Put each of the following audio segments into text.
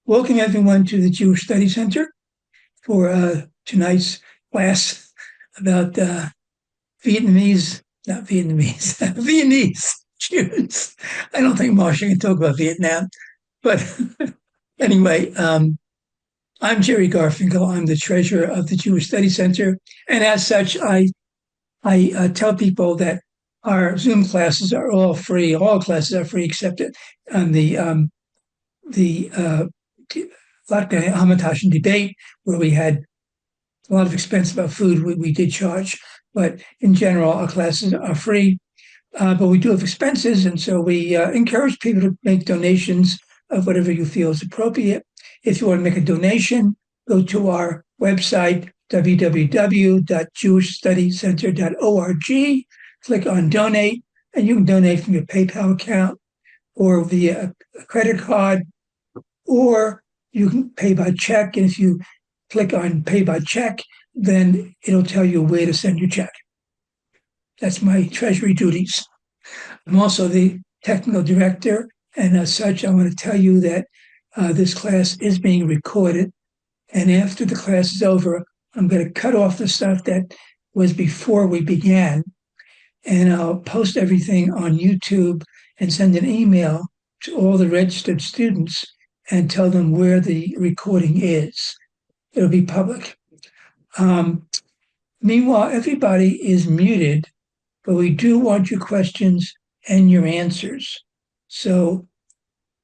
Welcome everyone to the Jewish Study Center for tonight's class about Vietnamese, not Vietnamese, Viennese Jews. I don't think Marsha can talk about Vietnam, but anyway, I'm Jerry Garfinkel. I'm the treasurer of the Jewish Study Center, and as such, I tell people that our Zoom classes are all free. All classes are free except on the Latka Hamantash and debate, where we had a lot of expense about food, we did charge. But in general, our classes are free. But we do have expenses, and so we encourage people to make donations of whatever you feel is appropriate. If you want to make a donation, go to our website, www.jewishstudycenter.org, click on donate, and you can donate from your PayPal account or via a credit card, or you can pay by check. And if you click on pay by check, then it'll tell you where to send your check. That's my treasury duties. I'm also the technical director, and as such, I want to tell you that this class is being recorded. And after the class is over, I'm going to cut off the stuff that was before we began, and I'll post everything on YouTube and send an email to all the registered students and tell them where the recording is. It'll be public. Meanwhile, everybody is muted, but we do want your questions and your answers. So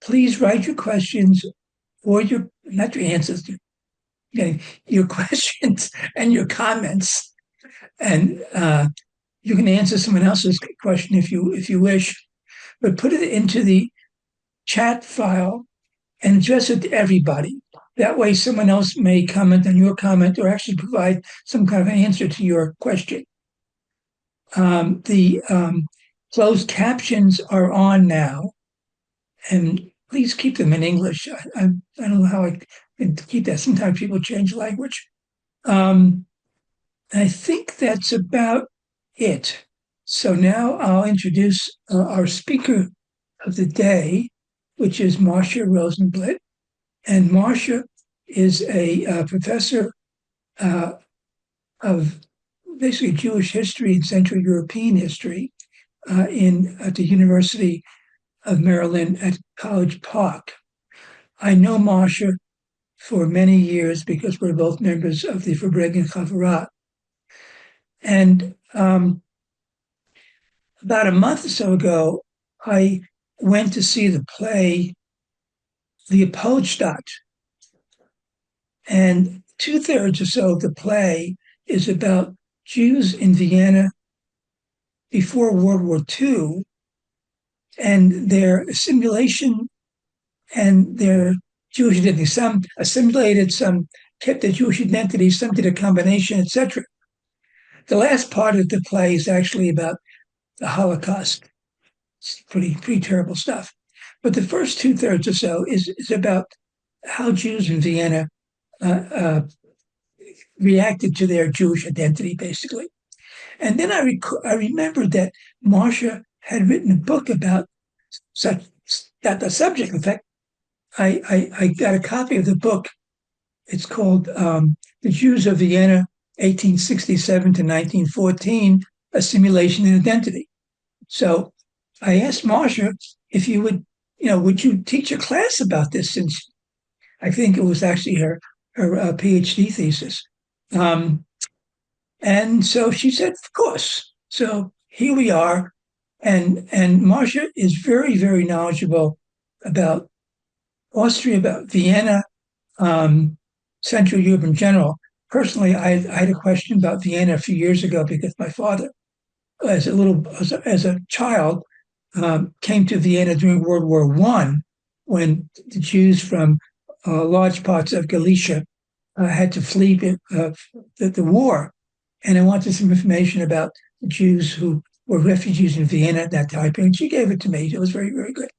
please write your questions or not your answers, your questions and your comments. And you can answer someone else's question if you wish, but put it into the chat file and address it to everybody. That way someone else may comment on your comment or actually provide some kind of an answer to your question. The closed captions are on now, and please keep them in English. I don't know how I can keep that. Sometimes people change language. I think that's about it. So now I'll introduce our speaker of the day, which is Marsha Rozenblit. And Marsha is a professor of basically Jewish history and Central European history at the University of Maryland at College Park. I know Marsha for many years because we're both members of the Verbregen Chavurah. And about a month or so ago, I went to see the play Leopoldstadt. And 2/3 or so of the play is about Jews in Vienna before World War II and their assimilation and their Jewish identity. Some assimilated, some kept their Jewish identity, some did a combination, etc. The last part of the play is actually about the Holocaust. It's pretty terrible stuff. But the first 2/3 or so is about how Jews in Vienna reacted to their Jewish identity, basically. And then I remembered that Marsha had written a book about the subject. In fact, I got a copy of the book. It's called The Jews of Vienna, 1867 to 1914, Assimilation and Identity. So I asked Marsha if you would you teach a class about this, since I think it was actually her PhD thesis. And so she said, of course. So here we are. And Marsha is very, very knowledgeable about Austria, about Vienna, Central Europe in general. Personally, I had a question about Vienna a few years ago because my father, as a child, came to Vienna during World War I, when the Jews from large parts of Galicia had to flee the war. And I wanted some information about the Jews who were refugees in Vienna at that time. And she gave it to me. It was very, very good.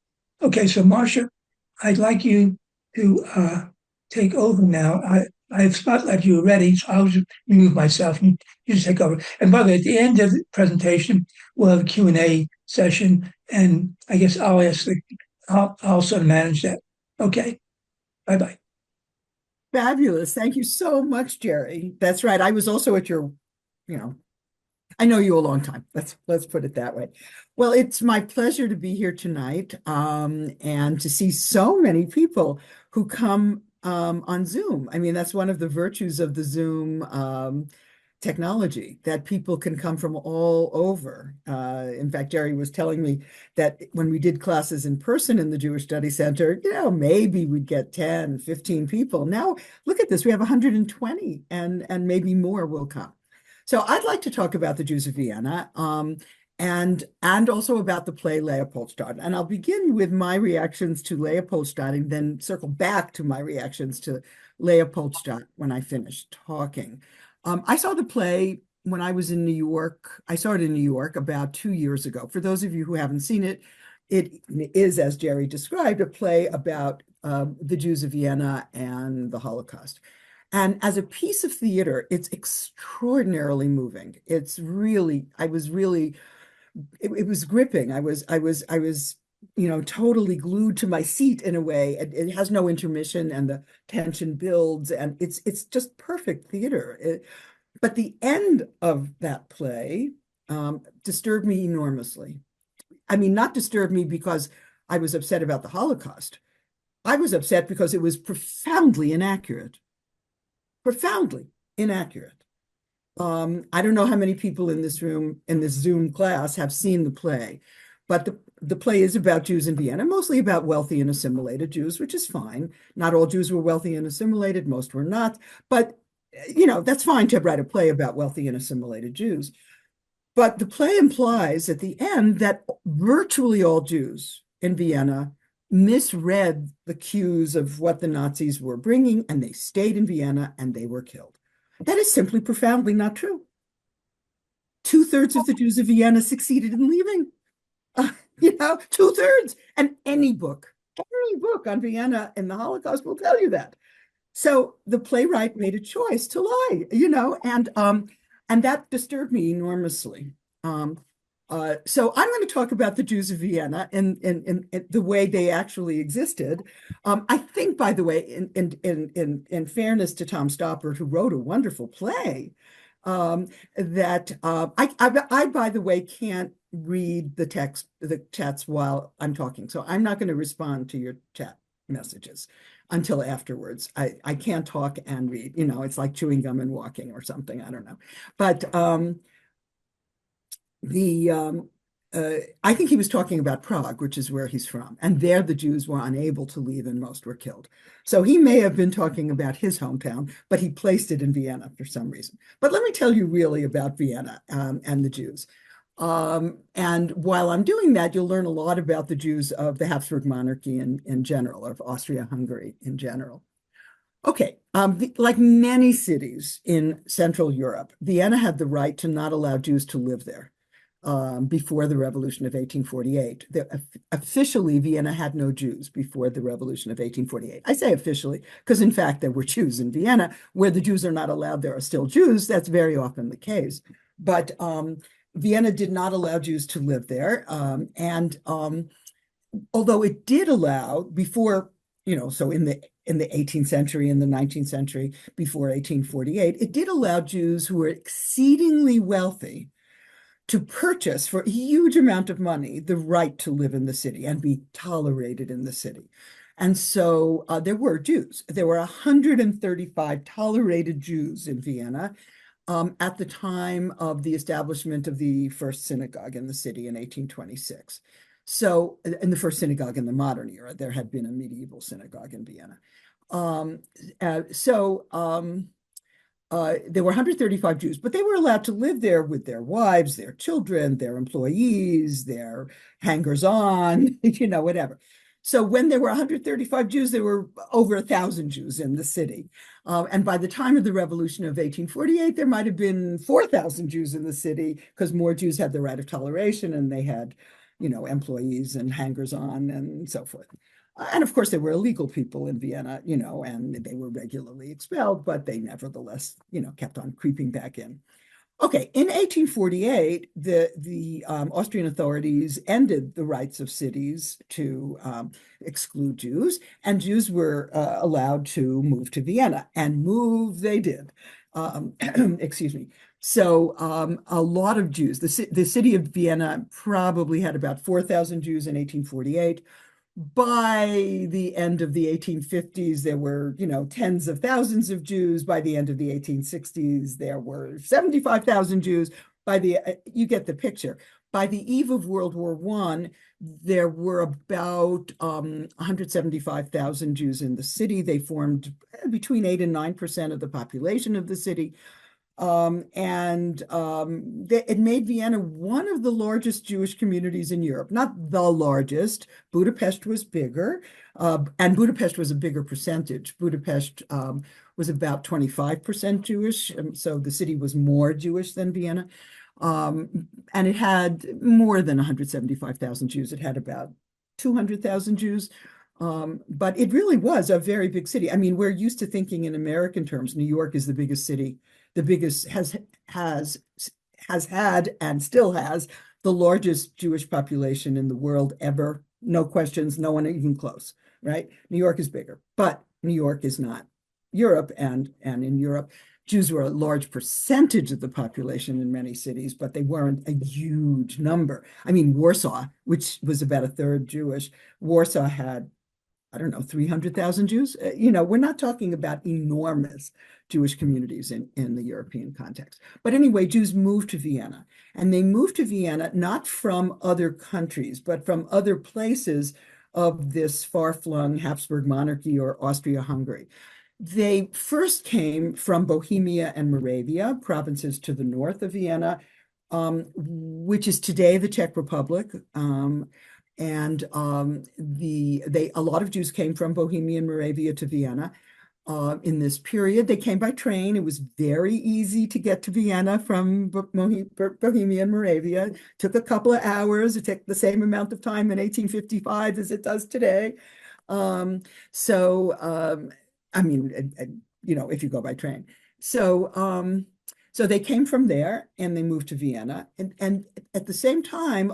Okay, so Marsha, I'd like you to take over now. I've spotlighted you already, so I'll just remove myself and you just take over. And by the way, at the end of the presentation, we'll have a Q&A session, and I guess I'll sort of manage that. Okay. Bye-bye. Fabulous. Thank you so much, Jerry. That's right. I was also at your, you know, I know you a long time. Let's put it that way. Well, it's my pleasure to be here tonight, and to see so many people who come on Zoom. I mean, that's one of the virtues of the Zoom technology, that people can come from all over. In fact, Jerry was telling me that when we did classes in person in the Jewish Study Center, maybe we'd get 10, 15 people. Now, look at this. We have 120, and maybe more will come. So I'd like to talk about the Jews of Vienna, and also about the play Leopoldstadt. And I'll begin with my reactions to Leopoldstadt and then circle back to my reactions to Leopoldstadt when I finish talking. I saw the play when I was in New York. I saw it in New York about 2 years ago. For those of you who haven't seen it, it is, as Jerry described, a play about the Jews of Vienna and the Holocaust. And as a piece of theater, it's extraordinarily moving. It's really, it was gripping. Totally glued to my seat in a way. It has no intermission, and the tension builds, and it's just perfect theater. But the end of that play disturbed me enormously. I mean, not disturbed me because I was upset about the Holocaust. I was upset because it was profoundly inaccurate. Profoundly inaccurate. I don't know how many people in this room, in this Zoom class, have seen the play, but the play is about Jews in Vienna, mostly about wealthy and assimilated Jews, which is fine. Not all Jews were wealthy and assimilated, most were not, but that's fine to write a play about wealthy and assimilated Jews. But the play implies at the end that virtually all Jews in Vienna misread the cues of what the Nazis were bringing, and they stayed in Vienna and they were killed. That is simply profoundly not true. 2/3 of the Jews of Vienna succeeded in leaving. 2/3. And any book on Vienna and the Holocaust will tell you that. So the playwright made a choice to lie, and that disturbed me enormously. So I'm going to talk about the Jews of Vienna and the way they actually existed. I think, by the way, in fairness to Tom Stoppard, who wrote a wonderful play, that I, by the way, can't read the chats while I'm talking. So I'm not going to respond to your chat messages until afterwards. I can't talk and read. It's like chewing gum and walking or something. I don't know. But I think he was talking about Prague, which is where he's from. And there the Jews were unable to leave and most were killed. So he may have been talking about his hometown, but he placed it in Vienna for some reason. But let me tell you really about Vienna and the Jews. And while I'm doing that, you'll learn a lot about the Jews of the Habsburg monarchy in general, of Austria-Hungary in general. Okay, like many cities in Central Europe, Vienna had the right to not allow Jews to live there before the Revolution of 1848. Officially, Vienna had no Jews before the Revolution of 1848. I say officially because, in fact, there were Jews in Vienna. Where the Jews are not allowed, there are still Jews. That's very often the case. But Vienna did not allow Jews to live there. And although it did allow before, so in the 18th century, in the 19th century, before 1848, it did allow Jews who were exceedingly wealthy to purchase for a huge amount of money the right to live in the city and be tolerated in the city. And so there were Jews. There were 135 tolerated Jews in Vienna at the time of the establishment of the first synagogue in the city in 1826. So, in the first synagogue in the modern era, there had been a medieval synagogue in Vienna. There were 135 Jews, but they were allowed to live there with their wives, their children, their employees, their hangers-on, whatever. So when there were 135 Jews, there were over 1,000 Jews in the city. And by the time of the Revolution of 1848, there might have been 4,000 Jews in the city because more Jews had the right of toleration and they had, employees and hangers-on and so forth. And of course, there were illegal people in Vienna, and they were regularly expelled, but they nevertheless, kept on creeping back in. Okay, in 1848, the Austrian authorities ended the rights of cities to exclude Jews, and Jews were allowed to move to Vienna, and move they did. Excuse me. So a lot of Jews, the city of Vienna probably had about 4,000 Jews in 1848. By the end of the 1850s, there were, tens of thousands of Jews. By the end of the 1860s, there were 75,000 Jews. You get the picture. By the eve of World War I, there were about 175,000 Jews in the city. They formed between 8 and 9% of the population of the city. It made Vienna one of the largest Jewish communities in Europe. Not the largest. Budapest was bigger, and Budapest was a bigger percentage. Budapest was about 25% Jewish, so the city was more Jewish than Vienna. And it had more than 175,000 Jews. It had about 200,000 Jews. But it really was a very big city. I mean, we're used to thinking in American terms. New York is the biggest city, the biggest has had and still has the largest Jewish population in the world ever. No questions, no one even close, right? New York is bigger, but New York is not Europe, and in Europe, Jews were a large percentage of the population in many cities, but they weren't a huge number. I mean, Warsaw, which was about a third Jewish, Warsaw had, I don't know, 300,000 Jews. We're not talking about enormous Jewish communities in the European context. But anyway, Jews moved to Vienna, and they moved to Vienna not from other countries, but from other places of this far-flung Habsburg monarchy or Austria-Hungary. They first came from Bohemia and Moravia, provinces to the north of Vienna, which is today the Czech Republic. And a lot of Jews came from Bohemia and Moravia to Vienna in this period. They came by train. It was very easy to get to Vienna from Bohemia and Moravia. It took a couple of hours. It took the same amount of time in 1855 as it does today. I mean, if you go by train. So they came from there and they moved to Vienna. And at the same time,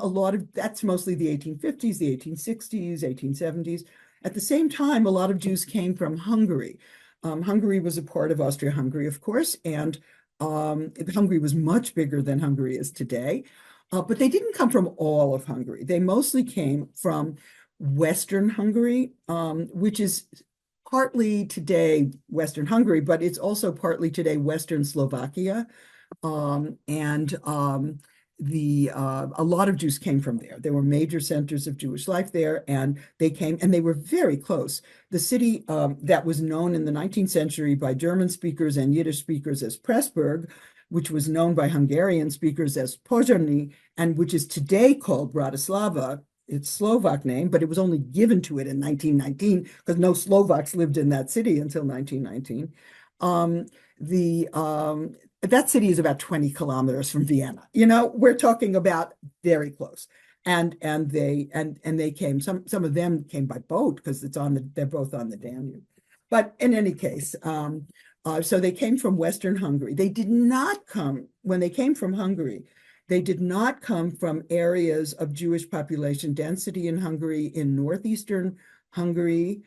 that's mostly the 1850s, the 1860s, 1870s. At the same time, a lot of Jews came from Hungary. Hungary was a part of Austria-Hungary, of course, and Hungary was much bigger than Hungary is today. But they didn't come from all of Hungary. They mostly came from Western Hungary, which is partly today Western Hungary, but it's also partly today Western Slovakia. A lot of Jews came from there. There were major centers of Jewish life there, and they were very close. The city that was known in the 19th century by German speakers and Yiddish speakers as Pressburg, which was known by Hungarian speakers as Pozsony, and which is today called Bratislava, its Slovak name, but it was only given to it in 1919 because no Slovaks lived in that city until 1919. That city is about 20 kilometers from Vienna. We're talking about very close. And they came. Some of them came by boat because they're both on the Danube. But in any case, so they came from Western Hungary. When they came from Hungary, they did not come from areas of Jewish population density in Hungary, in northeastern Hungary,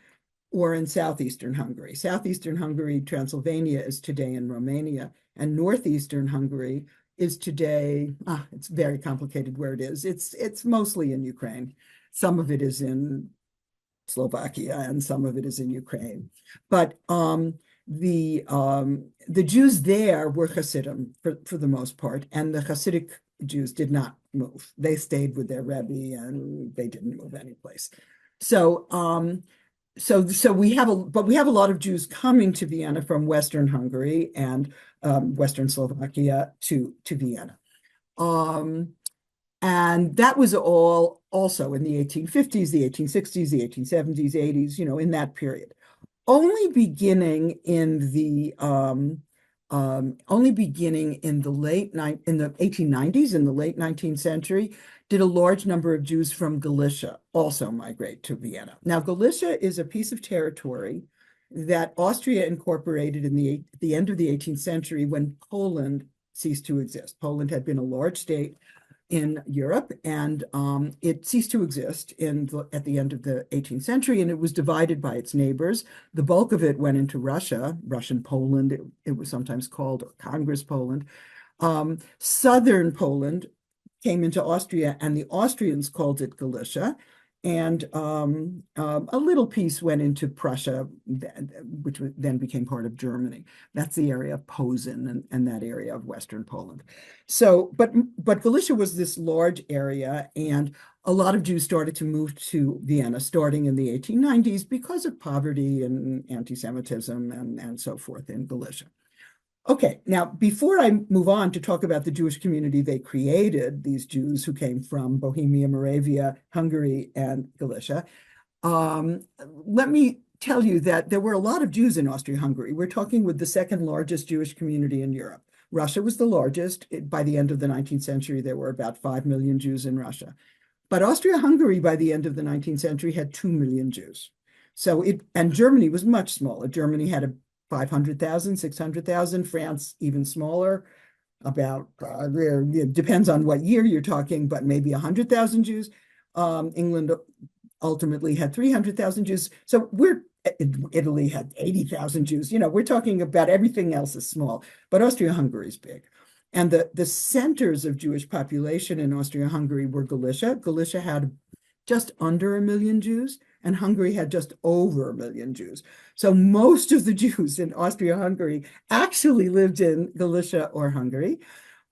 or in southeastern Hungary. Southeastern Hungary, Transylvania, is today in Romania, and northeastern Hungary is today, it's very complicated where it is. It's mostly in Ukraine. Some of it is in Slovakia, and some of it is in Ukraine. But the Jews there were Hasidim for the most part, and the Hasidic Jews did not move. They stayed with their Rebbe, and they didn't move anyplace. So we have a lot of Jews coming to Vienna from Western Hungary and Western Slovakia to Vienna. And that was all also in the 1850s, the 1860s, the 1870s, 80s, in that period. Only beginning in the late 1890s, in the late 19th century, did a large number of Jews from Galicia also migrate to Vienna. Now, Galicia is a piece of territory that Austria incorporated in the end of the 18th century when Poland ceased to exist. Poland had been a large state in Europe, and it ceased to exist at the end of the 18th century, and it was divided by its neighbors. The bulk of it went into Russia, Russian Poland, it was sometimes called, or Congress Poland. Southern Poland came into Austria, and the Austrians called it Galicia. And a little piece went into Prussia, which then became part of Germany. That's the area of Posen and that area of Western Poland. So, but Galicia was this large area, and a lot of Jews started to move to Vienna starting in the 1890s because of poverty and anti-Semitism and so forth in Galicia. Okay, now before I move on to talk about the Jewish community they created, these Jews who came from Bohemia, Moravia, Hungary, and Galicia, let me tell you that there were a lot of Jews in Austria-Hungary. We're talking with the second largest Jewish community in Europe. Russia was the largest. By the end of the 19th century, there were about 5 million Jews in Russia. But Austria-Hungary, by the end of the 19th century, had 2 million Jews. And Germany was much smaller. Germany had 500,000, 600,000, France even smaller, about, it depends on what year you're talking, but maybe 100,000 Jews. England ultimately had 300,000 Jews. So Italy had 80,000 Jews. We're talking about everything else is small, but Austria-Hungary is big. And the centers of Jewish population in Austria-Hungary were Galicia. Galicia had just under 1 million Jews, and Hungary had just over 1 million Jews. So most of the Jews in Austria-Hungary actually lived in Galicia or Hungary,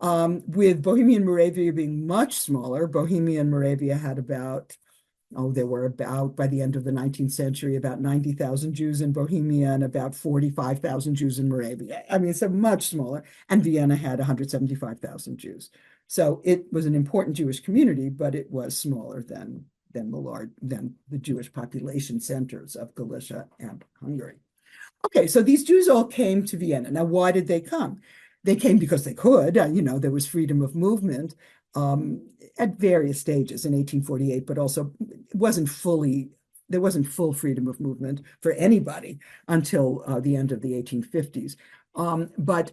with Bohemia and Moravia being much smaller. Bohemia and Moravia had there were about, by the end of the 19th century, about 90,000 Jews in Bohemia and about 45,000 Jews in Moravia. I mean, so much smaller. And Vienna had 175,000 Jews. So it was an important Jewish community, but it was smaller than the Jewish population centers of Galicia and Hungary. Okay, so these Jews all came to Vienna. Now, why did they come? They came because they could. There was freedom of movement at various stages in 1848, but also there wasn't full freedom of movement for anybody until the end of the 1850s. But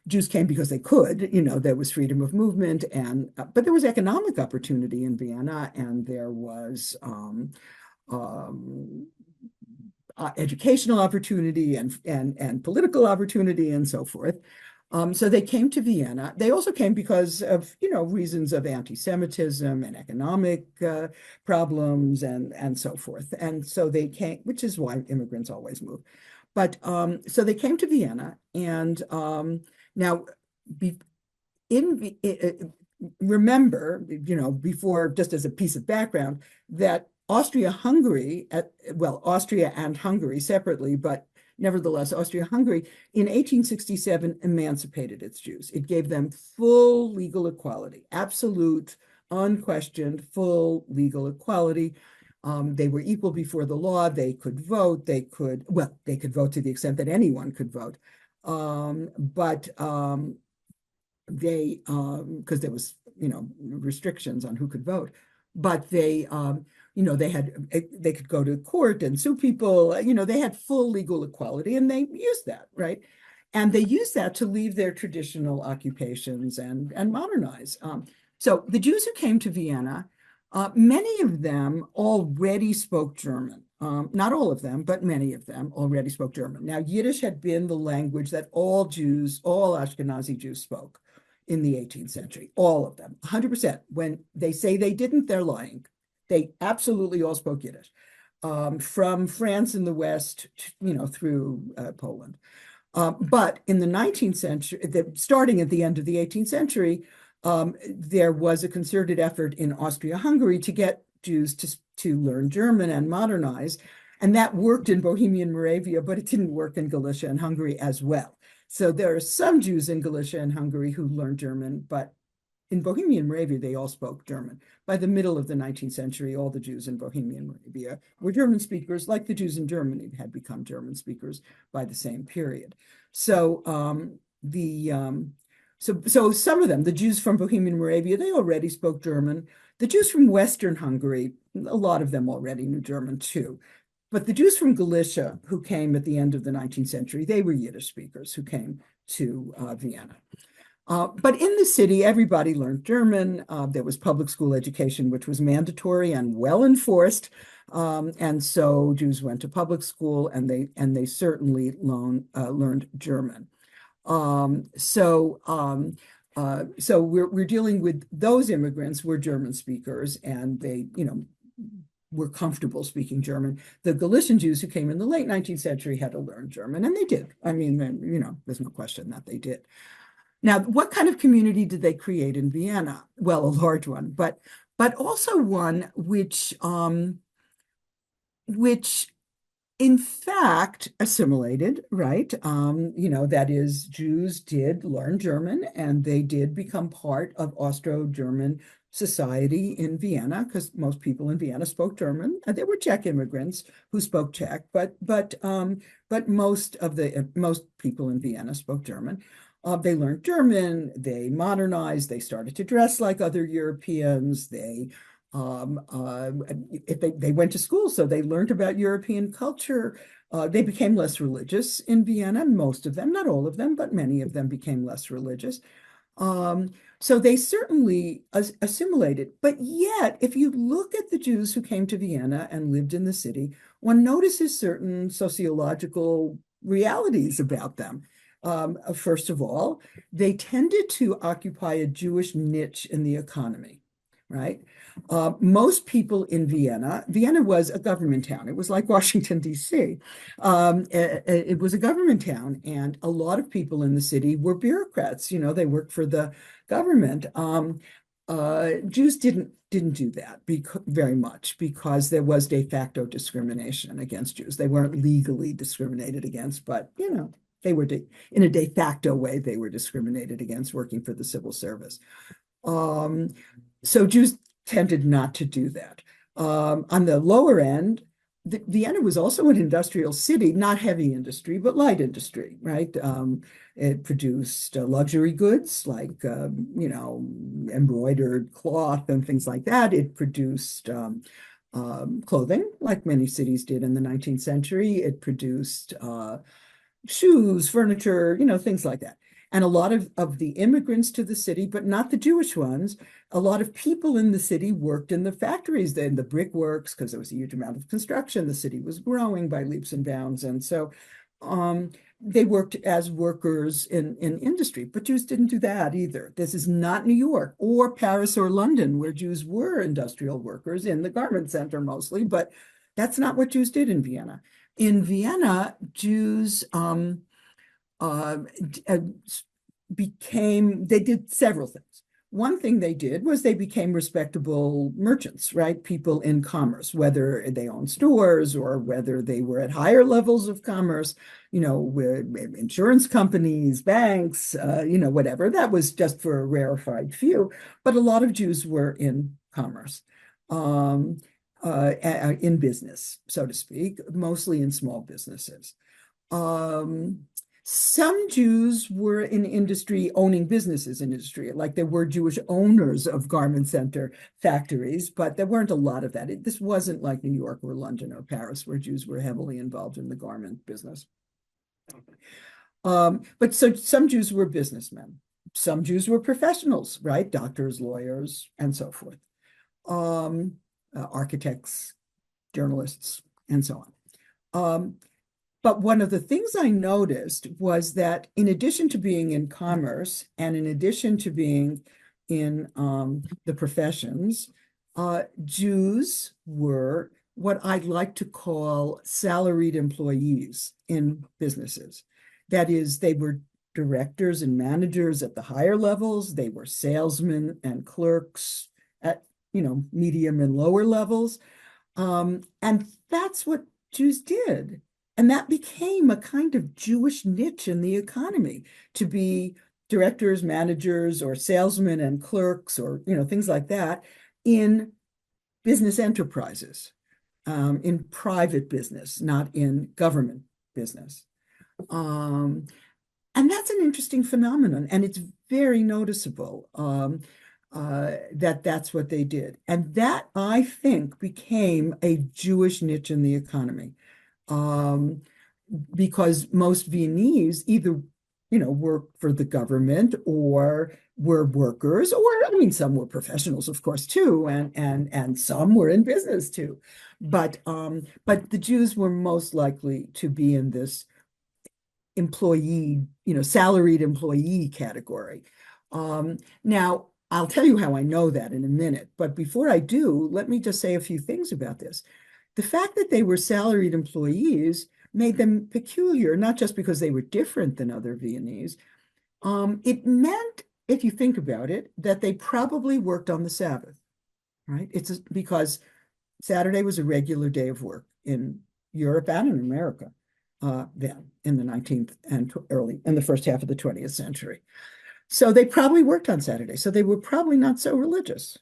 Jews came because they could. There was freedom of movement, but there was economic opportunity in Vienna, and there was educational opportunity and political opportunity and so forth. So they came to Vienna. They also came because of reasons of anti-Semitism and economic problems and so forth. And so they came, which is why immigrants always move. But so they came to Vienna, and now remember, before, just as a piece of background, that Austria and Hungary separately, but nevertheless, Austria-Hungary in 1867 emancipated its Jews. It gave them full legal equality, absolute, unquestioned, full legal equality. They were equal before the law. They could vote. They could vote to the extent that anyone could vote. But because there was, restrictions on who could vote. But they could go to court and sue people. They had full legal equality, and they used that, right? And they used that to leave their traditional occupations and modernize. So the Jews who came to Vienna, many of them already spoke German. Not all of them, but many of them already spoke German. Now, Yiddish had been the language that all Ashkenazi Jews spoke in the 18th century, all of them, 100%. When they say they didn't, they're lying. They absolutely all spoke Yiddish, from France in the West, through Poland. But in the 19th century, starting at the end of the 18th century, there was a concerted effort in Austria-Hungary to get Jews to learn German and modernize. And that worked in Bohemia and Moravia, but it didn't work in Galicia and Hungary as well. So there are some Jews in Galicia and Hungary who learned German, but in Bohemia and Moravia, they all spoke German. By the middle of the 19th century, all the Jews in Bohemia and Moravia were German speakers, like the Jews in Germany had become German speakers by the same period. So So some of them, the Jews from Bohemia and Moravia, they already spoke German. The Jews from Western Hungary, a lot of them already knew German too. But the Jews from Galicia who came at the end of the 19th century, they were Yiddish speakers who came to Vienna. But in the city, everybody learned German. There was public school education, which was mandatory and well enforced. And so Jews went to public school, and they certainly learned German. So we're dealing with those immigrants were German speakers, and they, were comfortable speaking German. The Galician Jews who came in the late 19th century had to learn German, and they did. I mean, there's no question that they did. Now, what kind of community did they create in Vienna? Well, a large one, but also one which in fact assimilated, right? That is, Jews did learn German, and they did become part of Austro-German society in Vienna, because most people in Vienna spoke German. There were Czech immigrants who spoke Czech, but most people in Vienna spoke German. They learned German, they modernized, they started to dress like other Europeans. If they went to school, so they learned about European culture. They became less religious in Vienna. Most of them, not all of them, but many of them became less religious. So they certainly assimilated. But yet, if you look at the Jews who came to Vienna and lived in the city, one notices certain sociological realities about them. First of all, they tended to occupy a Jewish niche in the economy, right? Most people in Vienna was a government town. It was like Washington, D.C. It was a government town, and a lot of people in the city were bureaucrats. They worked for the government. Jews didn't do that very much, because there was de facto discrimination against Jews. They weren't legally discriminated against, but they were in a de facto way, they were discriminated against working for the civil service. So Jews tended not to do that. On the lower end, Vienna was also an industrial city, not heavy industry, but light industry, right? It produced luxury goods like, embroidered cloth and things like that. It produced clothing, like many cities did in the 19th century. It produced shoes, furniture, things like that. And a lot of the immigrants to the city, but not the Jewish ones, a lot of people in the city worked in the factories, in the brickworks, because there was a huge amount of construction. The city was growing by leaps and bounds. And so they worked as workers in industry, but Jews didn't do that either. This is not New York or Paris or London, where Jews were industrial workers in the garment center mostly, but that's not what Jews did in Vienna. In Vienna, Jews they did several things. One thing they did was they became respectable merchants, right? People in commerce, whether they owned stores or whether they were at higher levels of commerce, with insurance companies, banks, whatever. That was just for a rarefied few. But a lot of Jews were in commerce. In business, so to speak, mostly in small businesses. Some Jews were in industry, owning businesses in industry, like there were Jewish owners of garment center factories, but there weren't a lot of that. This wasn't like New York or London or Paris, where Jews were heavily involved in the garment business. But so some Jews were businessmen. Some Jews were professionals, right? Doctors, lawyers, and so forth. Architects, journalists, and so on. But one of the things I noticed was that in addition to being in commerce and in addition to being in the professions, Jews were what I'd like to call salaried employees in businesses. That is, they were directors and managers at the higher levels. They were salesmen and clerks at medium and lower levels. And that's what Jews did. And that became a kind of Jewish niche in the economy, to be directors, managers, or salesmen and clerks, or things like that, in business enterprises, in private business, not in government business. And that's an interesting phenomenon, and it's very noticeable. That's what they did. And that, I think, became a Jewish niche in the economy, because most Viennese either worked for the government or were workers, or I mean, some were professionals, of course, too, and some were in business too. But the Jews were most likely to be in this employee, salaried employee category. Now, I'll tell you how I know that in a minute. But before I do, let me just say a few things about this. The fact that they were salaried employees made them peculiar, not just because they were different than other Viennese. It meant, if you think about it, that they probably worked on the Sabbath, right? Because Saturday was a regular day of work in Europe and in America then in the 19th and in the first half of the 20th century. So they probably worked on Saturday. So they were probably not so religious.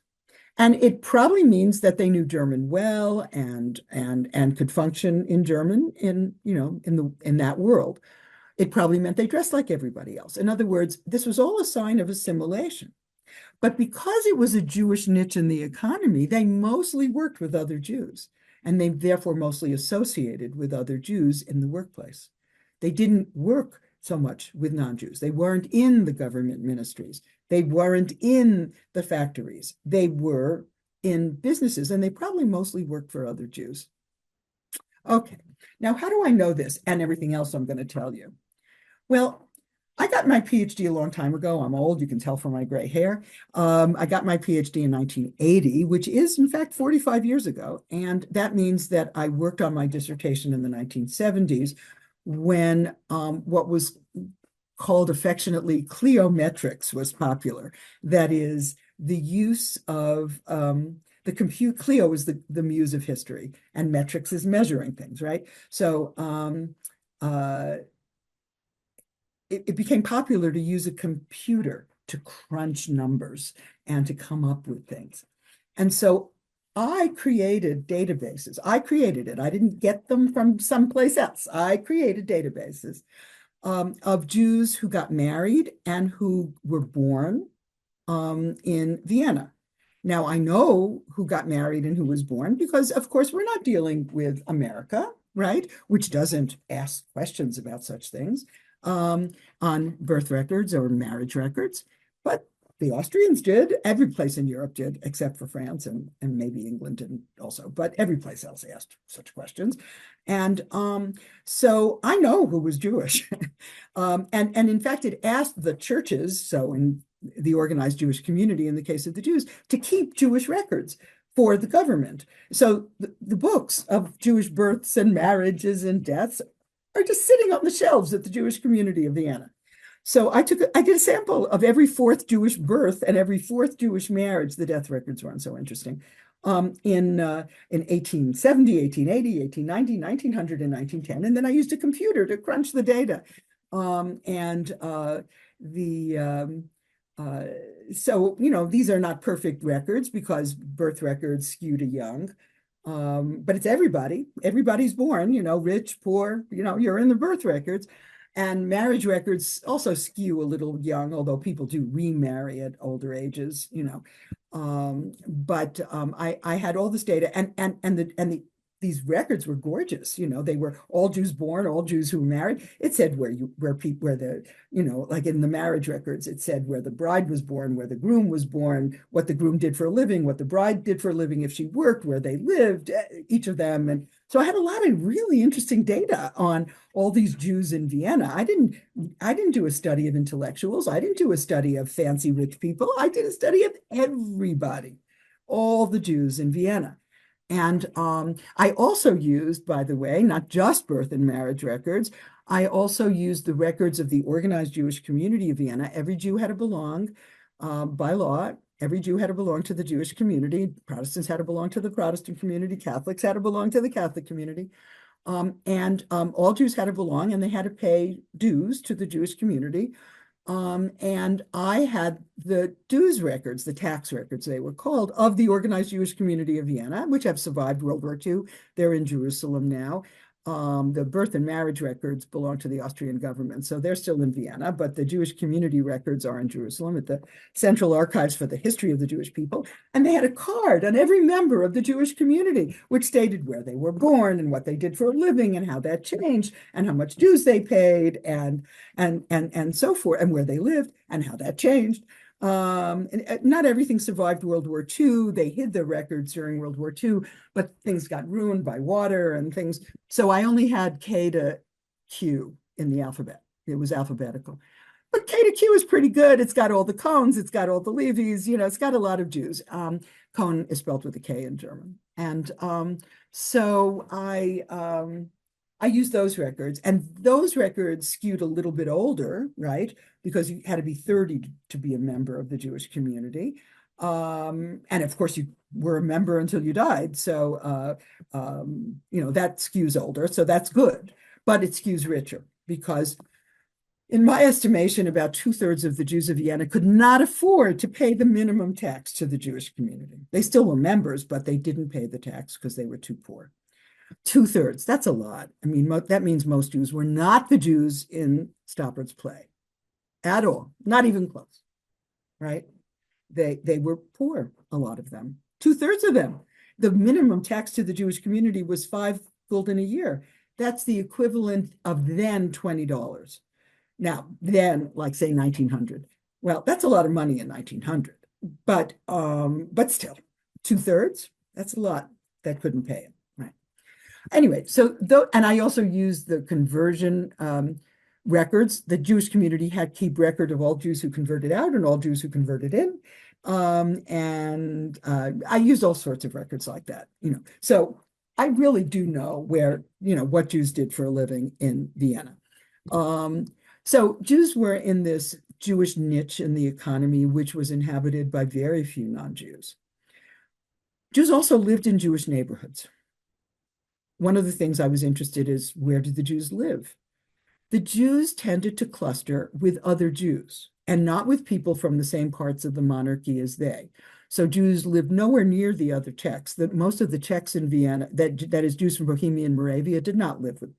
And it probably means that they knew German well and could function in German in that world. It probably meant they dressed like everybody else. In other words, this was all a sign of assimilation. But because it was a Jewish niche in the economy, they mostly worked with other Jews, and they therefore mostly associated with other Jews in the workplace. They didn't work so much with non-Jews. They weren't in the government ministries. They weren't in the factories. They were in businesses, and they probably mostly worked for other Jews. Okay, now how do I know this and everything else I'm going to tell you? Well, I got my PhD a long time ago. I'm old, you can tell from my gray hair. I got my PhD in 1980, which is in fact 45 years ago. And that means that I worked on my dissertation in the 1970s when what was called affectionately cliometrics was popular. That is the use of the compute. Clio is the muse of history, and metrics is measuring things, right? So it became popular to use a computer to crunch numbers and to come up with things. And so I created databases. I created it. I didn't get them from someplace else. I created databases of Jews who got married and who were born in Vienna. Now, I know who got married and who was born because, of course, we're not dealing with America, right? Which doesn't ask questions about such things on birth records or marriage records. But the Austrians did. Every place in Europe did, except for France and maybe England didn't also. But every place else asked such questions. And so I know who was Jewish. And in fact, it asked the churches, so in the organized Jewish community, in the case of the Jews, to keep Jewish records for the government. So the books of Jewish births and marriages and deaths are just sitting on the shelves at the Jewish community of Vienna. So I did a sample of every fourth Jewish birth and every fourth Jewish marriage. The death records weren't so interesting. In 1870, 1880, 1890, 1900, and 1910. And then I used a computer to crunch the data. So, these are not perfect records because birth records skew to young. But it's everybody. Everybody's born, rich, poor, you're in the birth records. And marriage records also skew a little young, although people do remarry at older ages, But I had all this data, and these records were gorgeous. They were all Jews born, all Jews who were married. It said where the like in the marriage records, it said where the bride was born, where the groom was born, what the groom did for a living, what the bride did for a living, if she worked, where they lived, each of them. And so I had a lot of really interesting data on all these Jews in Vienna. I didn't do a study of intellectuals. I didn't do a study of fancy rich people. I did a study of everybody, all the Jews in Vienna. And I also used, by the way, not just birth and marriage records, I also used the records of the organized Jewish community of Vienna. Every Jew had to belong, by law, every Jew had to belong to the Jewish community. Protestants had to belong to the Protestant community. Catholics had to belong to the Catholic community. And all Jews had to belong, and they had to pay dues to the Jewish community. And I had the dues records, the tax records they were called, of the organized Jewish community of Vienna, which have survived World War II. They're in Jerusalem now. The birth and marriage records belong to the Austrian government, so they're still in Vienna, but the Jewish community records are in Jerusalem at the Central Archives for the History of the Jewish People. And they had a card on every member of the Jewish community, which stated where they were born and what they did for a living and how that changed and how much dues they paid and so forth, and where they lived and how that changed. Not everything survived World War II. They hid their records during World War II, but things got ruined by water and things. So I only had K to Q in the alphabet. It was alphabetical. But K to Q is pretty good. It's got all the Cohns, it's got all the Levies, it's got a lot of Jews. Cohn is spelled with a K in German. And so I used those records, and those records skewed a little bit older, right? Because you had to be 30 to be a member of the Jewish community. And of course, you were a member until you died. So, that skews older. So that's good, but it skews richer because in my estimation, about 2/3 of the Jews of Vienna could not afford to pay the minimum tax to the Jewish community. They still were members, but they didn't pay the tax because they were too poor. 2/3, that's a lot. I mean, that means most Jews were not the Jews in Stoppard's play at all, not even close, right? They were poor, a lot of them, 2/3 of them. The minimum tax to the Jewish community was 5 gulden a year. That's the equivalent of then $20. Now, then, like say 1900. Well, that's a lot of money in 1900, but still, 2/3, that's a lot that couldn't pay it. Anyway, so and I also used the conversion records. The Jewish community had keep record of all Jews who converted out and all Jews who converted in. I used all sorts of records like that, So I really do know where, what Jews did for a living in Vienna. So Jews were in this Jewish niche in the economy, which was inhabited by very few non-Jews. Jews also lived in Jewish neighborhoods. One of the things I was interested in is where did the Jews live? The Jews tended to cluster with other Jews and not with people from the same parts of the monarchy as they. So Jews lived nowhere near the other Czechs. That most of the Czechs in Vienna, that is Jews from Bohemia and Moravia, did not live with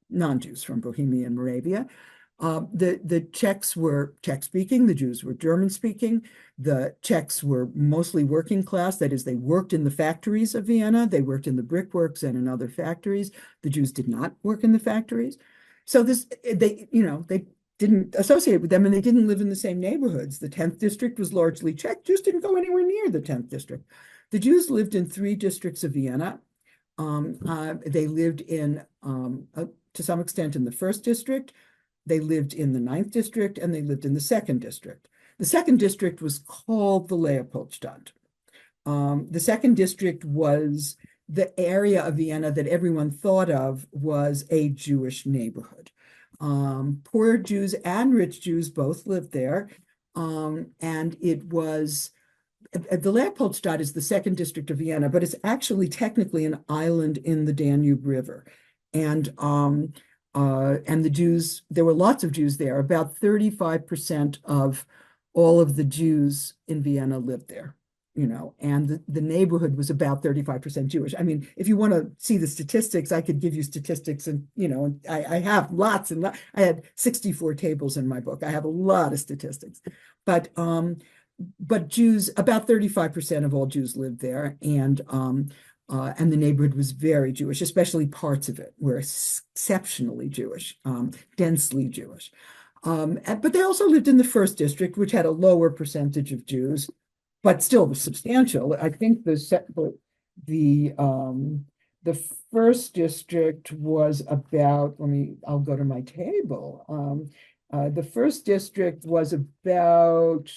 non-Jews from Bohemia and Moravia. The Czechs were Czech-speaking, the Jews were German-speaking. The Czechs were mostly working class, that is, they worked in the factories of Vienna, they worked in the brickworks and in other factories. The Jews did not work in the factories. So they didn't associate with them, and they didn't live in the same neighborhoods. The 10th district was largely Czech. Jews didn't go anywhere near the 10th district. The Jews lived in 3 districts of Vienna. They lived to some extent in the 1st district. They lived in the 9th district, and they lived in the 2nd district. The 2nd district was called the Leopoldstadt. The 2nd district was the area of Vienna that everyone thought of was a Jewish neighborhood. Poor Jews and rich Jews both lived there. And it was, the Leopoldstadt is the 2nd district of Vienna, but it's actually technically an island in the Danube River. And the Jews, there were lots of Jews there. About 35% of all of the Jews in Vienna lived there, and the neighborhood was about 35% Jewish. I mean, if you want to see the statistics, I could give you statistics, and, I have lots and I had 64 tables in my book. I have a lot of statistics, but Jews, about 35% of all Jews lived there, and the neighborhood was very Jewish, especially parts of it were exceptionally Jewish, densely Jewish. But they also lived in the 1st district, which had a lower percentage of Jews, but still was substantial. I think the 1st district was about, I'll go to my table. The 1st district was about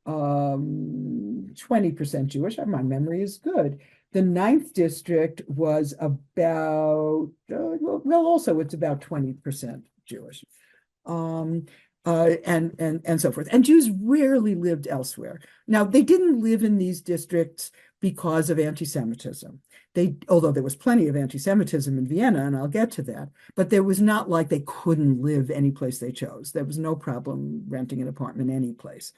20% Jewish. My memory is good. The 9th district was about, also it's about 20% Jewish. And so forth. And Jews rarely lived elsewhere. Now, they didn't live in these districts because of anti-Semitism. Although there was plenty of anti-Semitism in Vienna, and I'll get to that, but there was not like they couldn't live any place they chose. There was no problem renting an apartment any place.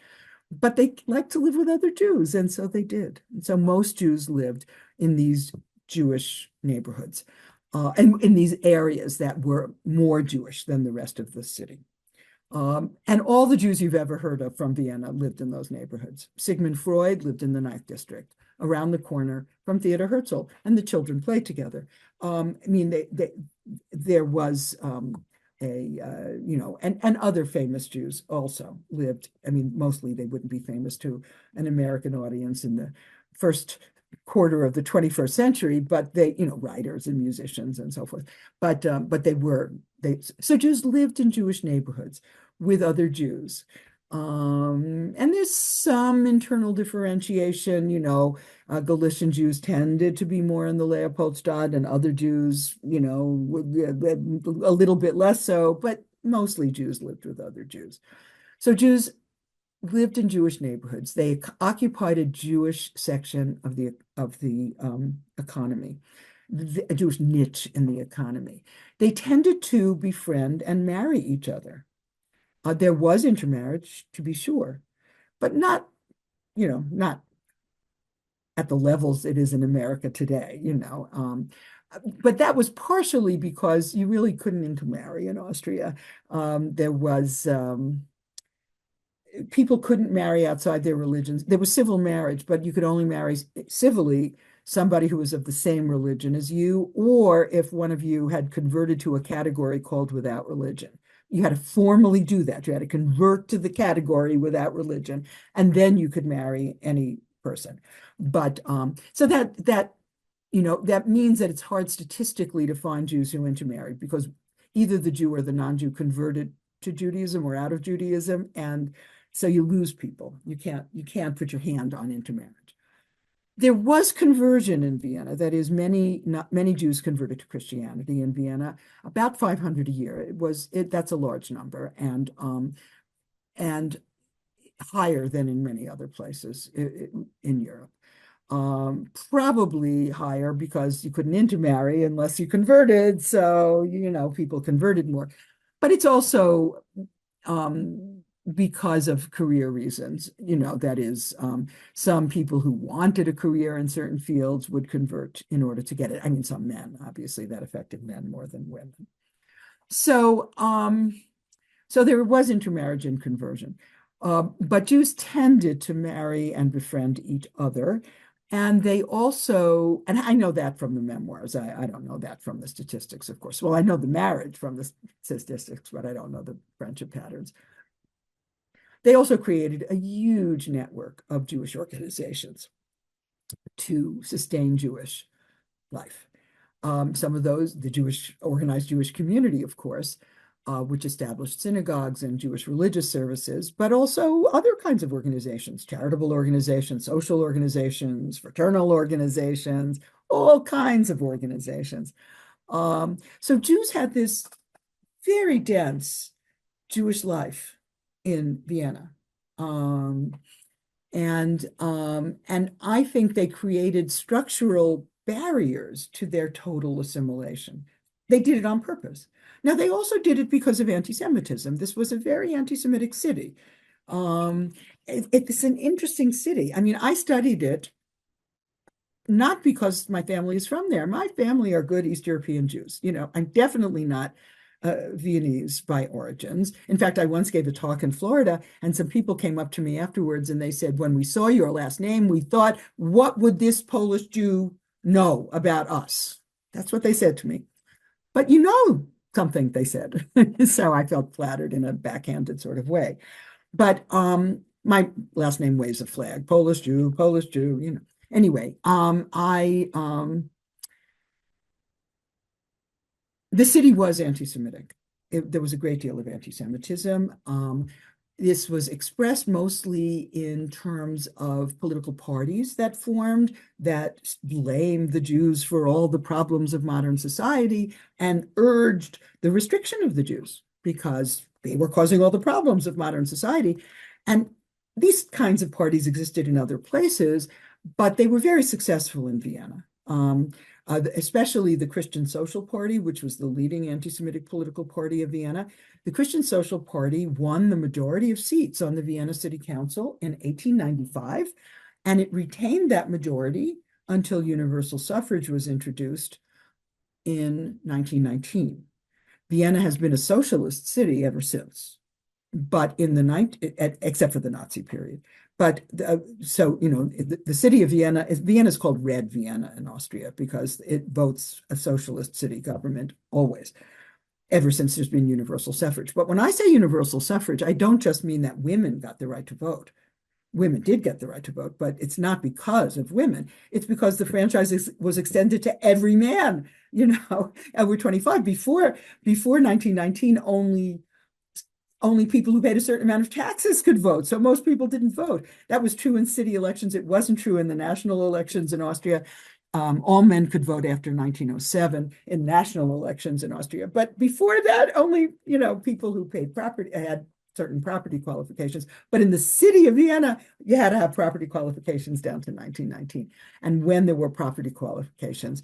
But they liked to live with other Jews, and so they did. And so most Jews lived in these Jewish neighborhoods, and in these areas that were more Jewish than the rest of the city. And all the Jews you've ever heard of from Vienna lived in those neighborhoods. Sigmund Freud lived in the Ninth District, around the corner from Theodor Herzl, and the children played together. I mean, there was and other famous Jews also lived. I mean, mostly they wouldn't be famous to an American audience in the first quarter of the 21st century, but they, writers and musicians and so forth. But so Jews lived in Jewish neighborhoods with other Jews. And there's some internal differentiation, Galician Jews tended to be more in the Leopoldstadt, and other Jews, a little bit less so, but mostly Jews lived with other Jews. So Jews lived in Jewish neighborhoods. They occupied a Jewish section of the economy, a Jewish niche in the economy. They tended to befriend and marry each other. There was intermarriage, to be sure, but not at the levels it is in America today, But that was partially because you really couldn't intermarry in Austria. People couldn't marry outside their religions. There was civil marriage, but you could only marry civilly somebody who was of the same religion as you, or if one of you had converted to a category called without religion. You had to formally do that. You had to convert to the category without religion, and then you could marry any person. But so that means that it's hard statistically to find Jews who intermarried, because either the Jew or the non-Jew converted to Judaism or out of Judaism, and so you lose people. You can't put your hand on intermarriage. There was conversion in Vienna. That is, not many Jews converted to Christianity in Vienna, about 500 a year. That's a large number, and higher than in many other places in Europe. Probably higher because you couldn't intermarry unless you converted. So, people converted more. But it's also because of career reasons, that is, some people who wanted a career in certain fields would convert in order to get it. I mean, some men, obviously, that affected men more than women. So there was intermarriage and conversion. But Jews tended to marry and befriend each other. And they also, and I know that from the memoirs, I don't know that from the statistics, of course. Well, I know the marriage from the statistics, but I don't know the friendship patterns. They also created a huge network of Jewish organizations to sustain Jewish life. Some of those, the organized Jewish community, of course, which established synagogues and Jewish religious services, but also other kinds of organizations, charitable organizations, social organizations, fraternal organizations, all kinds of organizations. So Jews had this very dense Jewish life in Vienna. And I think they created structural barriers to their total assimilation. They did it on purpose. Now, they also did it because of anti-Semitism. This was a very anti-Semitic city. It's an interesting city. I mean, I studied it not because my family is from there. My family are good East European Jews. I'm definitely not Viennese by origins. In fact, I once gave a talk in Florida, and some people came up to me afterwards and they said, when we saw your last name, we thought, what would this Polish Jew know about us? That's what they said to me. But something, they said. So I felt flattered in a backhanded sort of way. But my last name waves a flag. Polish Jew, Anyway, the city was anti-Semitic. There was a great deal of anti-Semitism. This was expressed mostly in terms of political parties that formed that blamed the Jews for all the problems of modern society and urged the restriction of the Jews because they were causing all the problems of modern society. And these kinds of parties existed in other places, but they were very successful in Vienna. Especially the Christian Social Party, which was the leading anti-Semitic political party of Vienna. The Christian Social Party won the majority of seats on the Vienna City Council in 1895, and it retained that majority until universal suffrage was introduced in 1919. Vienna has been a socialist city ever since, but in the except for the Nazi period. But so, the city of Vienna is called Red Vienna in Austria because it votes a socialist city government always, ever since there's been universal suffrage. But when I say universal suffrage, I don't just mean that women got the right to vote. Women did get the right to vote, but it's not because of women. It's because the franchise was extended to every man, over 25. Before 1919, only people who paid a certain amount of taxes could vote. So most people didn't vote. That was true in city elections. It wasn't true in the national elections in Austria. All men could vote after 1907 in national elections in Austria. But before that, only, people who paid property had certain property qualifications. But in the city of Vienna, you had to have property qualifications down to 1919. And when there were property qualifications,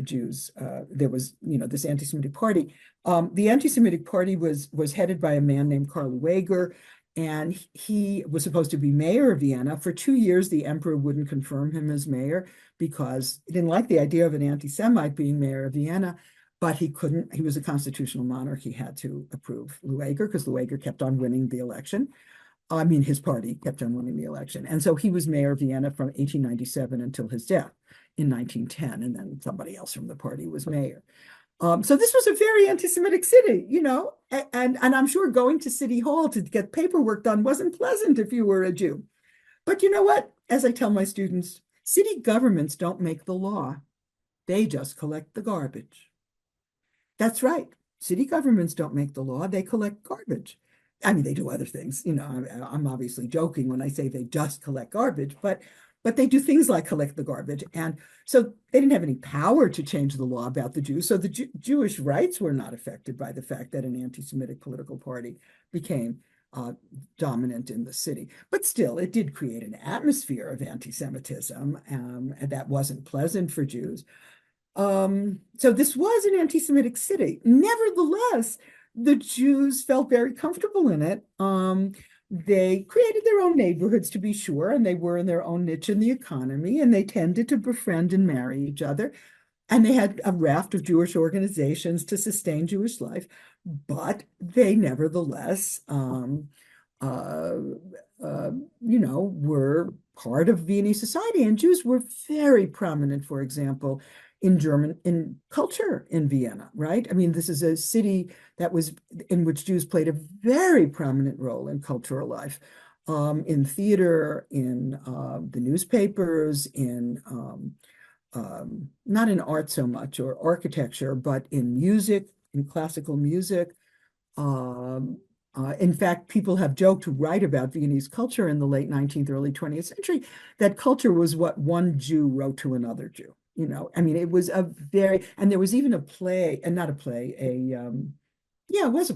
Jews, there was, this anti-Semitic party. The anti-Semitic party was headed by a man named Karl Lueger, and he was supposed to be mayor of Vienna. For 2 years, the emperor wouldn't confirm him as mayor because he didn't like the idea of an anti-Semite being mayor of Vienna, but he couldn't. He was a constitutional monarch. He had to approve Lueger because Lueger kept on winning the election. I mean, his party kept on winning the election. And so he was mayor of Vienna from 1897 until his death in 1910, and then somebody else from the party was mayor. So this was a very anti-Semitic city, and I'm sure going to City Hall to get paperwork done wasn't pleasant if you were a Jew. But you know what? As I tell my students, city governments don't make the law. They just collect the garbage. That's right. City governments don't make the law. They collect garbage. I mean, they do other things. I'm obviously joking when I say they just collect garbage, but they do things like collect the garbage. And so they didn't have any power to change the law about the Jews. So the Jewish rights were not affected by the fact that an anti-Semitic political party became dominant in the city. But still, it did create an atmosphere of anti-Semitism, and that wasn't pleasant for Jews. So this was an anti-Semitic city. Nevertheless, the Jews felt very comfortable in it. They created their own neighborhoods, to be sure, and they were in their own niche in the economy, and they tended to befriend and marry each other. And they had a raft of Jewish organizations to sustain Jewish life, but they nevertheless, were part of Viennese society. And Jews were very prominent, for example, in culture in Vienna, right? I mean, this is a city in which Jews played a very prominent role in cultural life, in theater, in the newspapers, not in art so much or architecture, but in music, in classical music. In fact, people have joked who write about Viennese culture in the late 19th, early 20th century, that culture was what one Jew wrote to another Jew. I mean, it was and there was even a play, and not a play, it was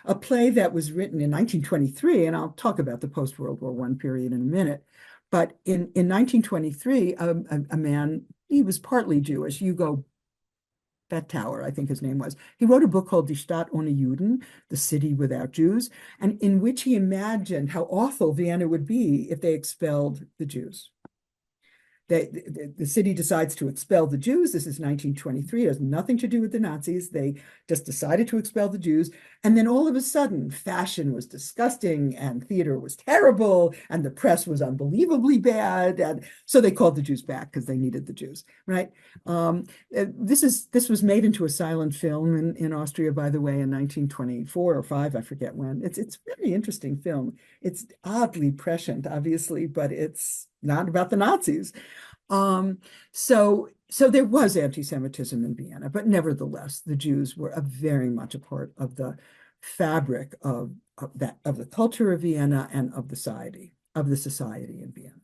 a play that was written in 1923, and I'll talk about the post-World War I period in a minute. But in 1923, a man, he was partly Jewish, Hugo Bettauer, I think his name was. He wrote a book called Die Stadt ohne Juden, The City Without Jews, and in which he imagined how awful Vienna would be if they expelled the Jews. The city decides to expel the Jews. This is 1923. It has nothing to do with the Nazis. They just decided to expel the Jews. And then all of a sudden, fashion was disgusting and theater was terrible and the press was unbelievably bad. And so they called the Jews back because they needed the Jews, right? This was made into a silent film in Austria, by the way, in 1924 or 5, I forget when. It's a very interesting film. It's oddly prescient, obviously, but it's not about the Nazis. So there was anti-Semitism in Vienna, but nevertheless, the Jews were very much a part of the fabric of the culture of Vienna and of the society in Vienna.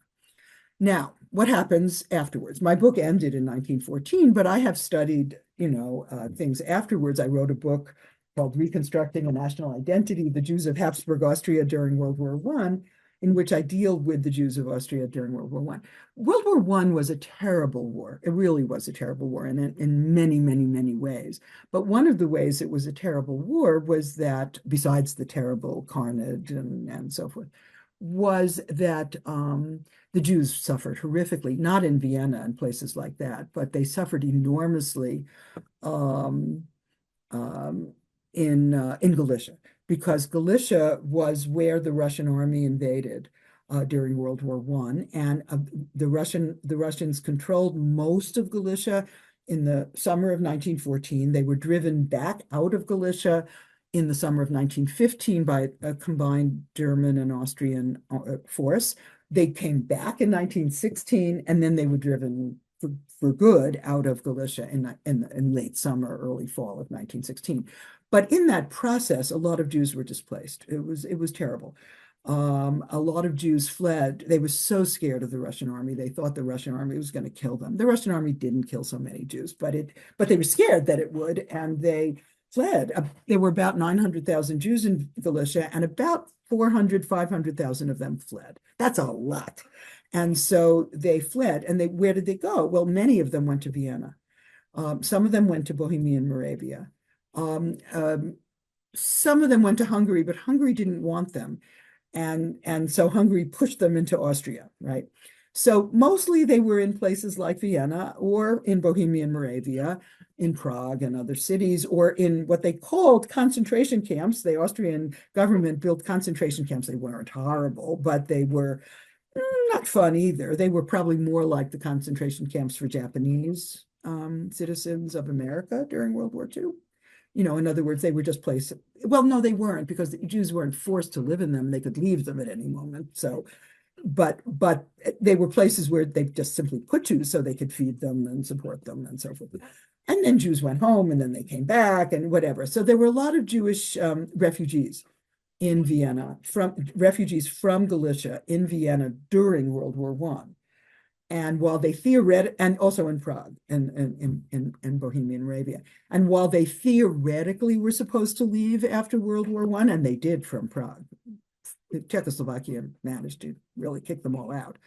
Now, what happens afterwards? My book ended in 1914, but I have studied, things afterwards. I wrote a book called Reconstructing a National Identity, the Jews of Habsburg Austria during World War I, in which I deal with the Jews of Austria during World War I. World War I was a terrible war. It really was a terrible war in many, many, many ways. But one of the ways it was a terrible war was that, besides the terrible carnage and so forth, was that the Jews suffered horrifically, not in Vienna and places like that, but they suffered enormously um, um, in Galicia, because Galicia was where the Russian army invaded during World War I, and the Russians controlled most of Galicia in the summer of 1914. They were driven back out of Galicia in the summer of 1915 by a combined German and Austrian force. They came back in 1916, and then they were driven for good out of Galicia in late summer, early fall of 1916. But in that process, a lot of Jews were displaced. It was terrible. A lot of Jews fled. They were so scared of the Russian army. They thought the Russian army was going to kill them. The Russian army didn't kill so many Jews, but they were scared that it would, and they fled. There were about 900,000 Jews in Galicia, and about 400, 500,000 of them fled. That's a lot. And so they fled. And where did they go? Well, many of them went to Vienna. Some of them went to Bohemian Moravia. Some of them went to Hungary, but Hungary didn't want them. And so Hungary pushed them into Austria, right? So mostly they were in places like Vienna or in Bohemian Moravia, in Prague and other cities, or in what they called concentration camps. The Austrian government built concentration camps. They weren't horrible, but they were not fun either. They were probably more like the concentration camps for Japanese citizens of America during World War II. In other words, they were just places. Well, no, they weren't, because the Jews weren't forced to live in them. They could leave them at any moment. So, but they were places where they just simply put Jews so they could feed them and support them and so forth. And then Jews went home, and then they came back and whatever. So there were a lot of Jewish refugees in Vienna, refugees from Galicia in Vienna during World War I. And while they and also in Prague and in Bohemian Moravia. And while they theoretically were supposed to leave after World War I, and they did from Prague, Czechoslovakia managed to really kick them all out.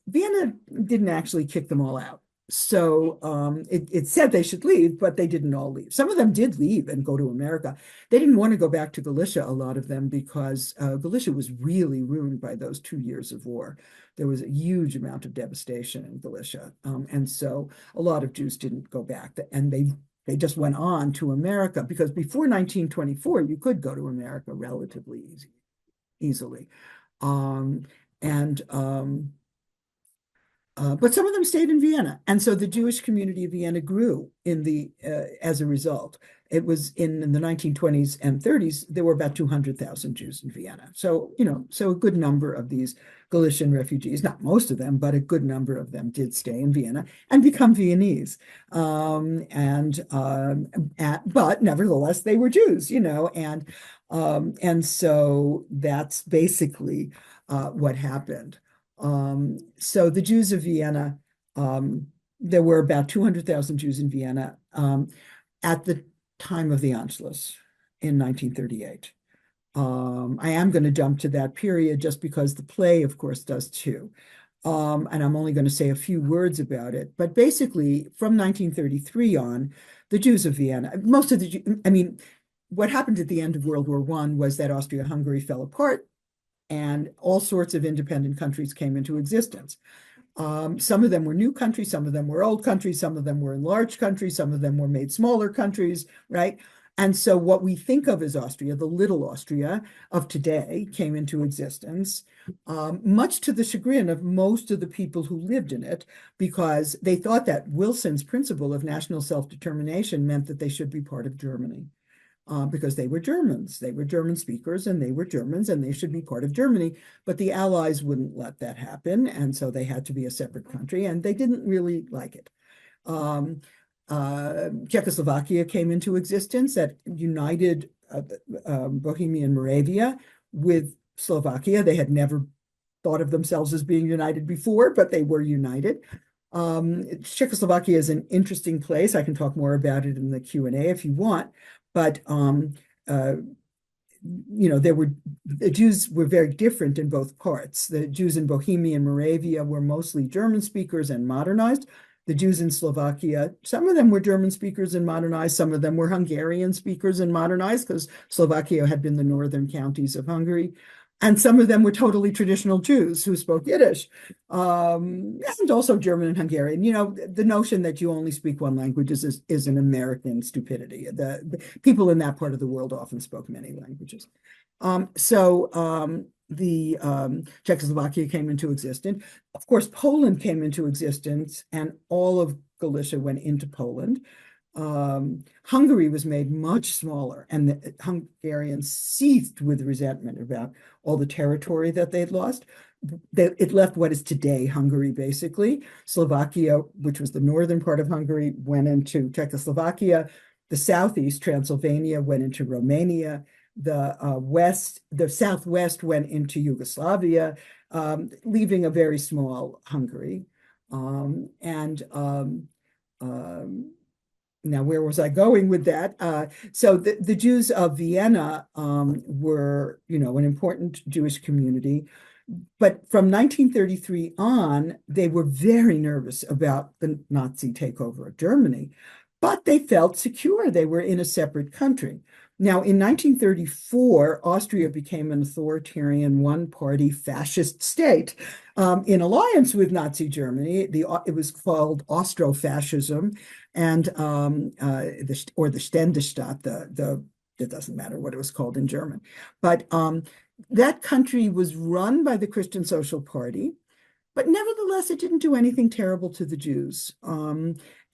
Vienna didn't actually kick them all out. So it said they should leave, but they didn't all leave. Some of them did leave and go to America. They didn't want to go back to Galicia, a lot of them, because Galicia was really ruined by those 2 years of war. There was a huge amount of devastation in Galicia. And so a lot of Jews didn't go back. And they just went on to America, because before 1924, you could go to America relatively easily. But some of them stayed in Vienna. And so the Jewish community of Vienna grew as a result. It was in the 1920s and 30s, there were about 200,000 Jews in Vienna. So, so a good number of these Galician refugees, not most of them, but a good number of them did stay in Vienna and become Viennese. But nevertheless, they were Jews, and so that's basically what happened. So the Jews of Vienna, there were about 200,000 Jews in Vienna at the time of the Anschluss in 1938. I am going to jump to that period just because the play, of course, does too. And I'm only going to say a few words about it. But basically, from 1933 on, the Jews of Vienna, what happened at the end of World War I was that Austria-Hungary fell apart, and all sorts of independent countries came into existence. Some of them were new countries, some of them were old countries, some of them were enlarged countries, some of them were made smaller countries, right? And so what we think of as Austria, the little Austria of today, came into existence, much to the chagrin of most of the people who lived in it, because they thought that Wilson's principle of national self-determination meant that they should be part of Germany. Because they were Germans. They were German speakers, and they were Germans, and they should be part of Germany. But the Allies wouldn't let that happen, and so they had to be a separate country, and they didn't really like it. Czechoslovakia came into existence that united Bohemian Moravia with Slovakia. They had never thought of themselves as being united before, but they were united. Czechoslovakia is an interesting place. I can talk more about it in the Q&A if you want. But the Jews were very different in both parts. The Jews in Bohemia and Moravia were mostly German speakers and modernized. The Jews in Slovakia, some of them were German speakers and modernized. Some of them were Hungarian speakers and modernized, because Slovakia had been the northern counties of Hungary. And some of them were totally traditional Jews who spoke Yiddish, and also German and Hungarian. You know, the notion that you only speak one language is an American stupidity. The people in that part of the world often spoke many languages. The Czechoslovakia came into existence. Of course, Poland came into existence, and all of Galicia went into Poland. Hungary was made much smaller, and the Hungarians seethed with resentment about all the territory that they'd lost. It left what is today Hungary, basically. Slovakia, which was the northern part of Hungary, went into Czechoslovakia. The southeast, Transylvania, went into Romania. The southwest went into Yugoslavia, leaving a very small Hungary. Now, where was I going with that? So the Jews of Vienna were, an important Jewish community. But from 1933 on, they were very nervous about the Nazi takeover of Germany, but they felt secure. They were in a separate country. Now, in 1934, Austria became an authoritarian one-party fascist state in alliance with Nazi Germany. It was called Austrofascism, and the Ständestaat. It doesn't matter what it was called in German, but that country was run by the Christian Social Party, but nevertheless, it didn't do anything terrible to the Jews.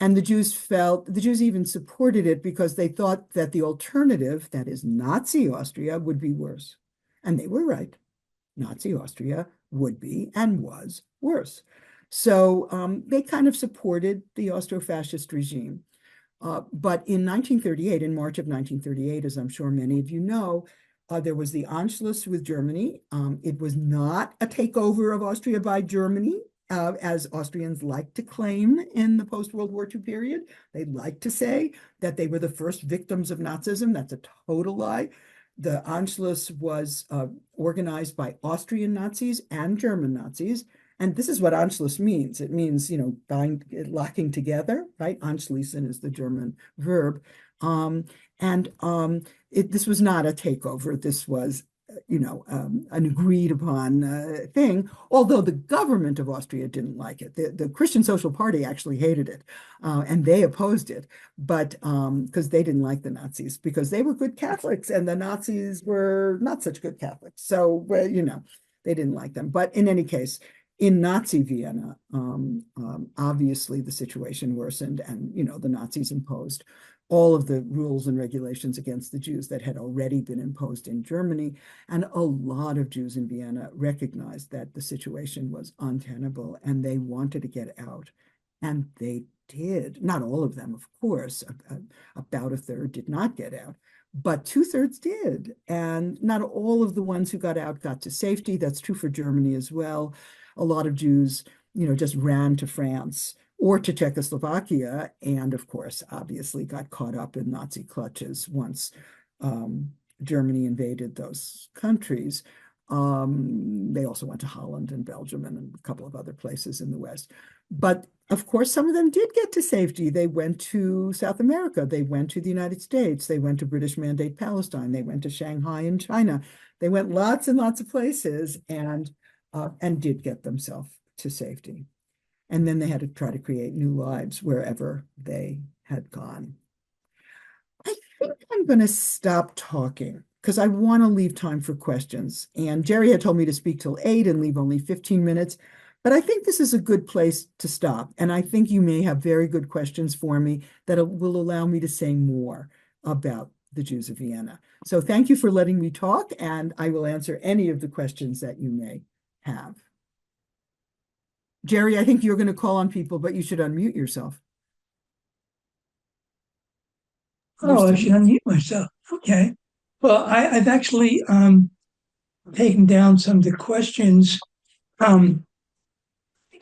And the Jews even supported it because they thought that the alternative, that is Nazi Austria, would be worse. And they were right. Nazi Austria would be and was worse. So they kind of supported the Austro-fascist regime. But in 1938, in March of 1938, as I'm sure many of you know, there was the Anschluss with Germany. It was not a takeover of Austria by Germany, as Austrians like to claim in the post-World War II period. They like to say that they were the first victims of Nazism. That's a total lie. The Anschluss was organized by Austrian Nazis and German Nazis. And this is what Anschluss means. It means, locking together, right? Anschließen is the German verb. This was not a takeover. This was, an agreed upon thing, although the government of Austria didn't like it. The Christian Social Party actually hated it, and they opposed it, but because they didn't like the Nazis, because they were good Catholics and the Nazis were not such good Catholics. So, they didn't like them. But in any case, in Nazi Vienna, obviously the situation worsened, and the Nazis imposed all of the rules and regulations against the Jews that had already been imposed in Germany. And a lot of Jews in Vienna recognized that the situation was untenable and they wanted to get out. And they did. Not all of them, of course. About a third did not get out, but 2/3 did. And not all of the ones who got out got to safety. That's true for Germany as well. A lot of Jews, just ran to France or to Czechoslovakia, and of course, obviously got caught up in Nazi clutches once Germany invaded those countries. They also went to Holland and Belgium and a couple of other places in the West. But of course, some of them did get to safety. They went to South America. They went to the United States. They went to British Mandate Palestine. They went to Shanghai in China. They went lots and lots of places and did get themselves to safety. And then they had to try to create new lives wherever they had gone. I think I'm going to stop talking because I want to leave time for questions. And Jerry had told me to speak till 8 and leave only 15 minutes. But I think this is a good place to stop. And I think you may have very good questions for me that will allow me to say more about the Jews of Vienna. So thank you for letting me talk, and I will answer any of the questions that you may have. Jerry, I think you're going to call on people, but you should unmute yourself. Oh, I should unmute myself. Okay. Well, I've actually taken down some of the questions.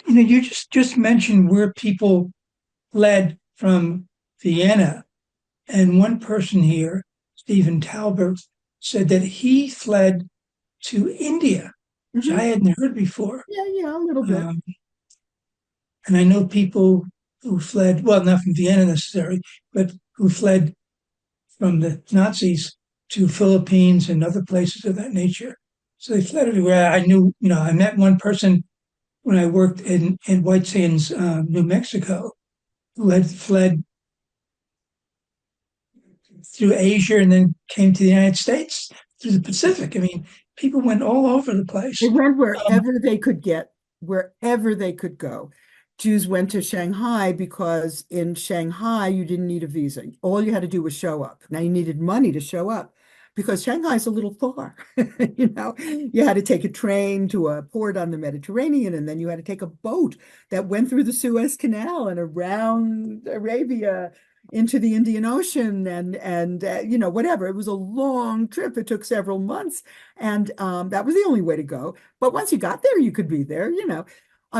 You just mentioned where people fled from Vienna, and one person here, Stephen Talbert, said that he fled to India, which I hadn't heard before. Yeah, a little bit. And I know people who fled, well, not from Vienna necessarily, but who fled from the Nazis to Philippines and other places of that nature. So they fled everywhere. I knew, I met one person when I worked in White Sands, New Mexico, who had fled through Asia and then came to the United States through the Pacific. I mean, people went all over the They place. went Um, wherever they could get, wherever they could go. Jews went to Shanghai because in Shanghai, you didn't need a visa. All you had to do was show up. Now you needed money to show up because Shanghai's a little far. You had to take a train to a port on the Mediterranean, and then you had to take a boat that went through the Suez Canal and around Arabia into the Indian Ocean and whatever. It was a long trip. It took several months, and that was the only way to go. But once you got there, you could be there.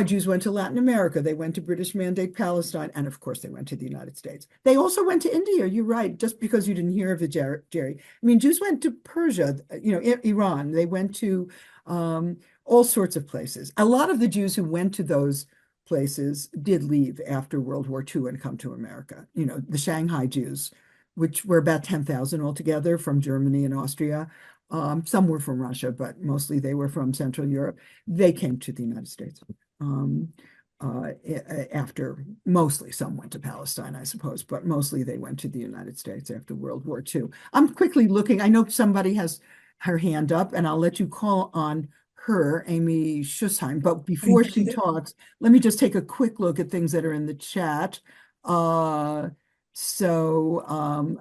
Jews went to Latin America. They went to British Mandate Palestine. And of course, they went to the United States. They also went to India. You're right. Just because you didn't hear of it, Jerry. I mean, Jews went to Persia, Iran. They went to all sorts of places. A lot of the Jews who went to those places did leave after World War II and come to America. The Shanghai Jews, which were about 10,000 altogether from Germany and Austria. Some were from Russia, but mostly they were from Central Europe. They came to the United States. Um, After mostly some went to Palestine, I suppose, but mostly they went to the United States after World War II. I'm quickly looking. I know somebody has her hand up, and I'll let you call on her, Amy Schussheim. But before she talks, let me just take a quick look at things that are in the chat. Uh, I'm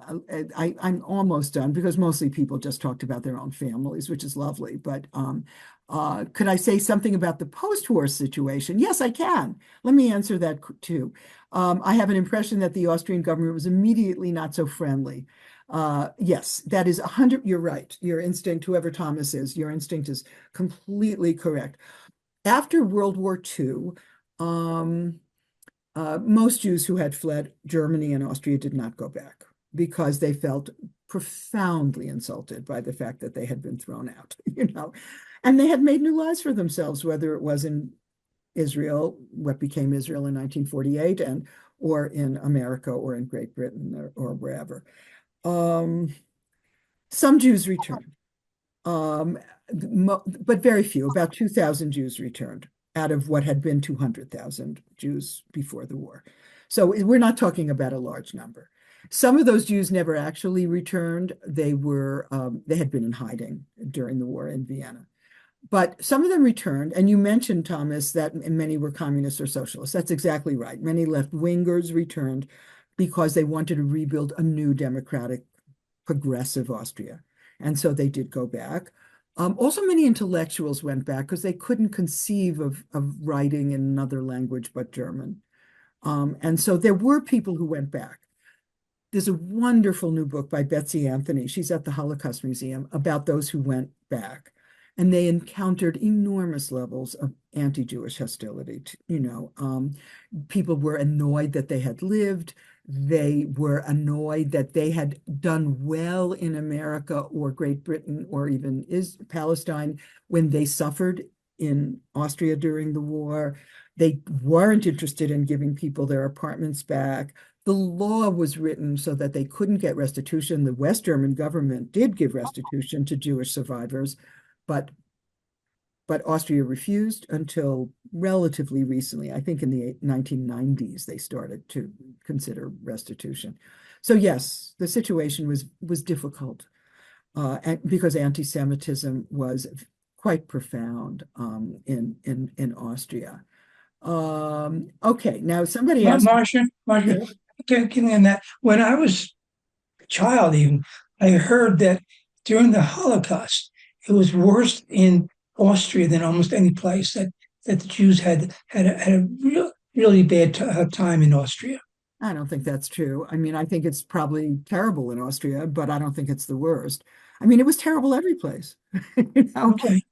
almost done because mostly people just talked about their own families, which is lovely. But could I say something about the post-war situation? Yes, I can. Let me answer that too. I have an impression that the Austrian government was immediately not so friendly. Yes, that is 100. You're right. Your instinct, whoever Thomas is, your instinct is completely correct. After World War II, most Jews who had fled Germany and Austria did not go back because they felt profoundly insulted by the fact that they had been thrown out, and they had made new lives for themselves, whether it was in Israel, what became Israel in 1948, or in America or in Great Britain or wherever. Some Jews returned, but very few, about 2,000 Jews returned out of what had been 200,000 Jews before the war. So we're not talking about a large number. Some of those Jews never actually returned. They had been in hiding during the war in Vienna. But some of them returned, and you mentioned, Thomas, that many were communists or socialists. That's exactly right. Many left-wingers returned because they wanted to rebuild a new democratic, progressive Austria. And so they did go back. Also, many intellectuals went back because they couldn't conceive of writing in another language but German. And so there were people who went back. There's a wonderful new book by Betsy Anthony. She's at the Holocaust Museum about those who went back. And they encountered enormous levels of anti-Jewish hostility. People were annoyed that they had lived. They were annoyed that they had done well in America or Great Britain or even Palestine when they suffered in Austria during the war. They weren't interested in giving people their apartments back. The law was written so that they couldn't get restitution. The West German government did give restitution to Jewish survivors, but Austria refused until relatively recently. I think in the 1990s, they started to consider restitution. So yes, the situation was difficult because anti-Semitism was quite profound in Austria. Okay, now somebody asked. Marsha, getting in that. When I was a child, even, I heard that during the Holocaust, it was worse in Austria than almost any place that the Jews had a really bad time in Austria. I don't think that's true. I mean, I think it's probably terrible in Austria, but I don't think it's the worst. I mean, it was terrible every place. Okay.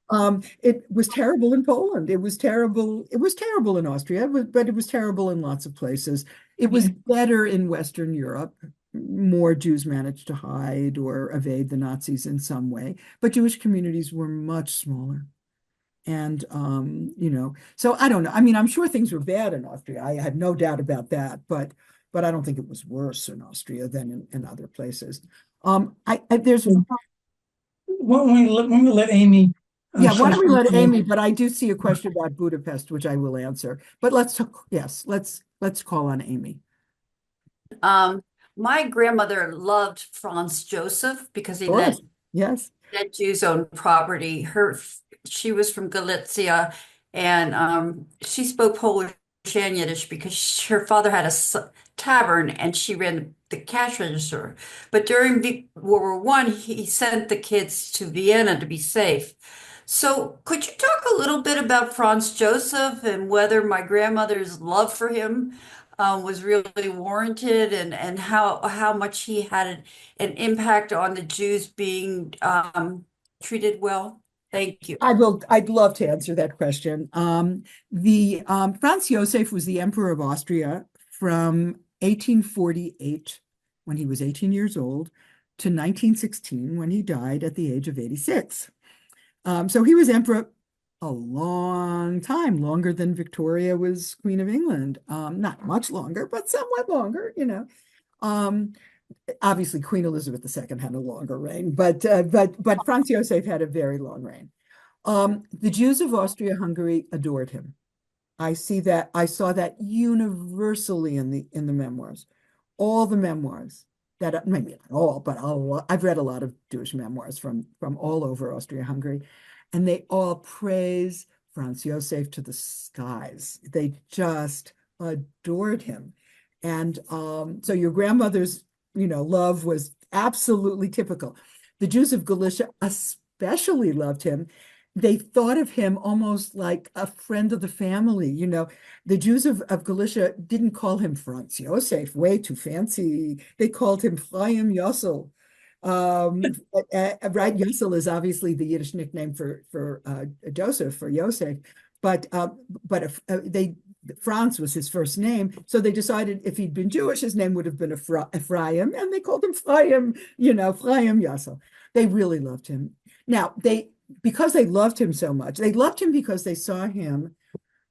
It was terrible in Poland. It was terrible. It was terrible in Austria, but it was terrible in lots of places. It was better in Western Europe. More Jews managed to hide or evade the Nazis in some way, but Jewish communities were much smaller. And, so I don't know. I mean, I'm sure things were bad in Austria. I had no doubt about that, but I don't think it was worse in Austria than in other places. There's when we let Amy Yeah, why don't we let subsequently. Amy, but I do see a question about Budapest, which I will answer. But let's talk, yes, let's call on Amy. Um, my grandmother loved Franz Joseph because Of he course. let Yes. Jews own property. She was from Galicia, and she spoke Polish and Yiddish because her father had a tavern and she ran the cash register. But during World War One, he sent the kids to Vienna to be safe. So, could you talk a little bit about Franz Joseph and whether my grandmother's love for him was really warranted, and how much he had an impact on the Jews being treated well? Thank you. I'd love to answer that question. The Franz Josef was the Emperor of Austria from 1848, when he was 18 years old, to 1916, when he died at the age of 86. So he was emperor a long time, longer than Victoria was Queen of England. Not much longer, but somewhat longer, you know. Um, Obviously, Queen Elizabeth II had a longer reign, but Franz Josef had a very long reign. The Jews of Austria-Hungary adored him. I saw that universally in the memoirs. All the memoirs that, maybe not all, but I've read a lot of Jewish memoirs from all over Austria-Hungary, and they all praise Franz Josef to the skies. They just adored him. And so your grandmother's, love was absolutely typical. The Jews of Galicia especially loved him. They thought of him almost like a friend of the family. The Jews of Galicia didn't call him Franz Josef, way too fancy. They called him Chaim Yossel. Right, Yossel is obviously the Yiddish nickname for Joseph, for Yosef, but they Franz was his first name, so they decided if he'd been Jewish, his name would have been Ephraim, and they called him Chaim, Chaim Yossel. They really loved him. Now, because they loved him so much, they loved him because they saw him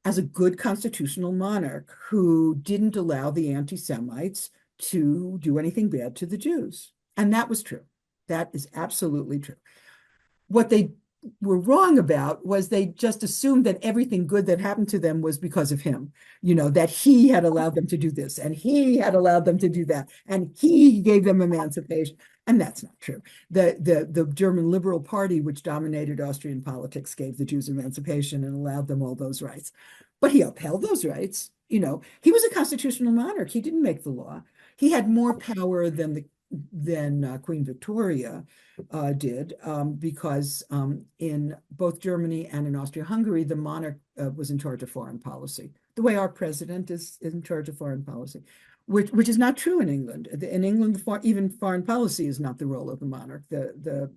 as a good constitutional monarch who didn't allow the anti-Semites to do anything bad to the Jews. And that was true. That is absolutely true. What they were wrong about was they just assumed that everything good that happened to them was because of him, that he had allowed them to do this and he had allowed them to do that and he gave them emancipation. And that's not true. The German Liberal Party, which dominated Austrian politics, gave the Jews emancipation and allowed them all those rights. But he upheld those rights. He was a constitutional monarch. He didn't make the law. He had more power than Queen Victoria did, because in both Germany and in Austria-Hungary, the monarch was in charge of foreign policy, the way our president is in charge of foreign policy, which is not true in England. In England, even foreign policy is not the role of the monarch. The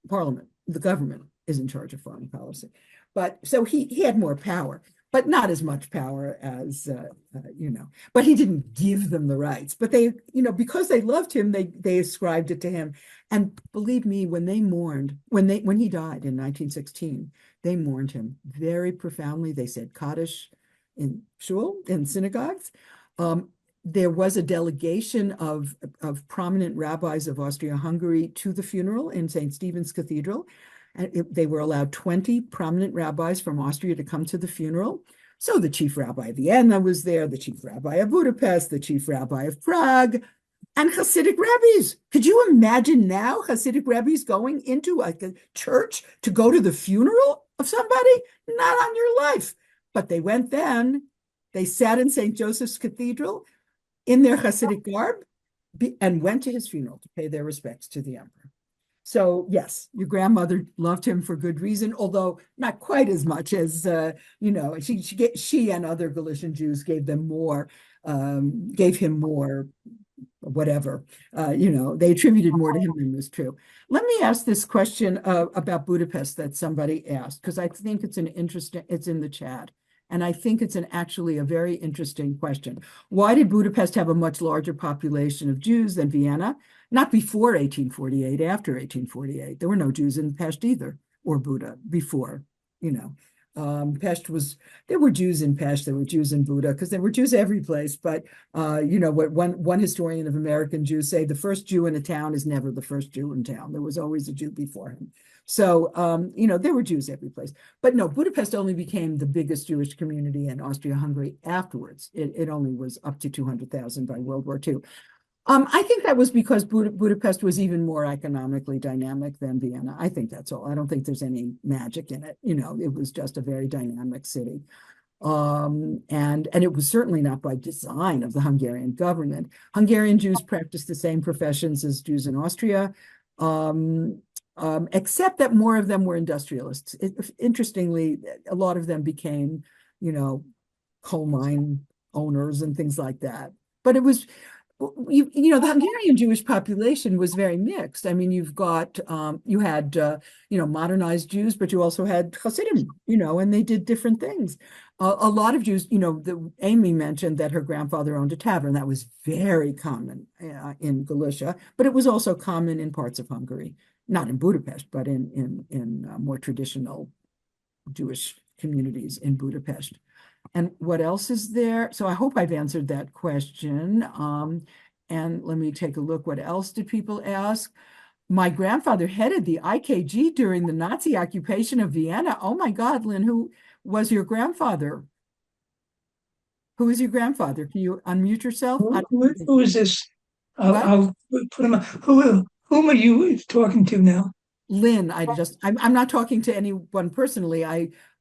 parliament, the government is in charge of foreign policy. But so he had more power, but not as much power as, but he didn't give them the rights. But they, because they loved him, they ascribed it to him. And believe me, when they mourned, when he died in 1916, they mourned him very profoundly. They said Kaddish in shul, in synagogues. There was a delegation of prominent rabbis of Austria-Hungary to the funeral in St. Stephen's Cathedral. And they were allowed 20 prominent rabbis from Austria to come to the funeral. So the chief rabbi of Vienna was there, the chief rabbi of Budapest, the chief rabbi of Prague, and Hasidic rabbis. Could you imagine now Hasidic rabbis going into a church to go to the funeral of somebody? Not on your life. But they went then. They sat in St. Joseph's Cathedral in their Hasidic garb and went to his funeral to pay their respects to the emperor. So yes, your grandmother loved him for good reason, although not quite as much as she and other Galician Jews gave him more, whatever. They attributed more to him than was true. Let me ask this question about Budapest that somebody asked, because I think it's it's in the chat. And I think it's actually a very interesting question. Why did Budapest have a much larger population of Jews than Vienna? Not before 1848, after 1848. There were no Jews in Pest either, or Buda before, Pest there were Jews in Pest, there were Jews in Buda, because there were Jews every place. But what one historian of American Jews say, the first Jew in a town is never the first Jew in town. There was always a Jew before him. So, there were Jews every place. But no, Budapest only became the biggest Jewish community in Austria-Hungary afterwards. It only was up to 200,000 by World War II. I think that was because Budapest was even more economically dynamic than Vienna. I think that's all. I don't think there's any magic in it. It was just a very dynamic city. And it was certainly not by design of the Hungarian government. Hungarian Jews practiced the same professions as Jews in Austria, except that more of them were industrialists. Interestingly, a lot of them became, coal mine owners and things like that. But it was the Hungarian Jewish population was very mixed. I mean, you had modernized Jews, but you also had Hasidim, and they did different things. A lot of Jews, Amy mentioned that her grandfather owned a tavern. That was very common in Galicia, but it was also common in parts of Hungary, not in Budapest, but in more traditional Jewish communities in Budapest. And what else is there? So I hope I've answered that question. And let me take a look. What else did people ask? My grandfather headed the IKG during the Nazi occupation of Vienna. Oh my God, Lynn, who was your grandfather? Who is your grandfather? Can you unmute yourself? Who is this? I'll put him. Whom are you talking to now? Lynn, I'm not talking to anyone personally.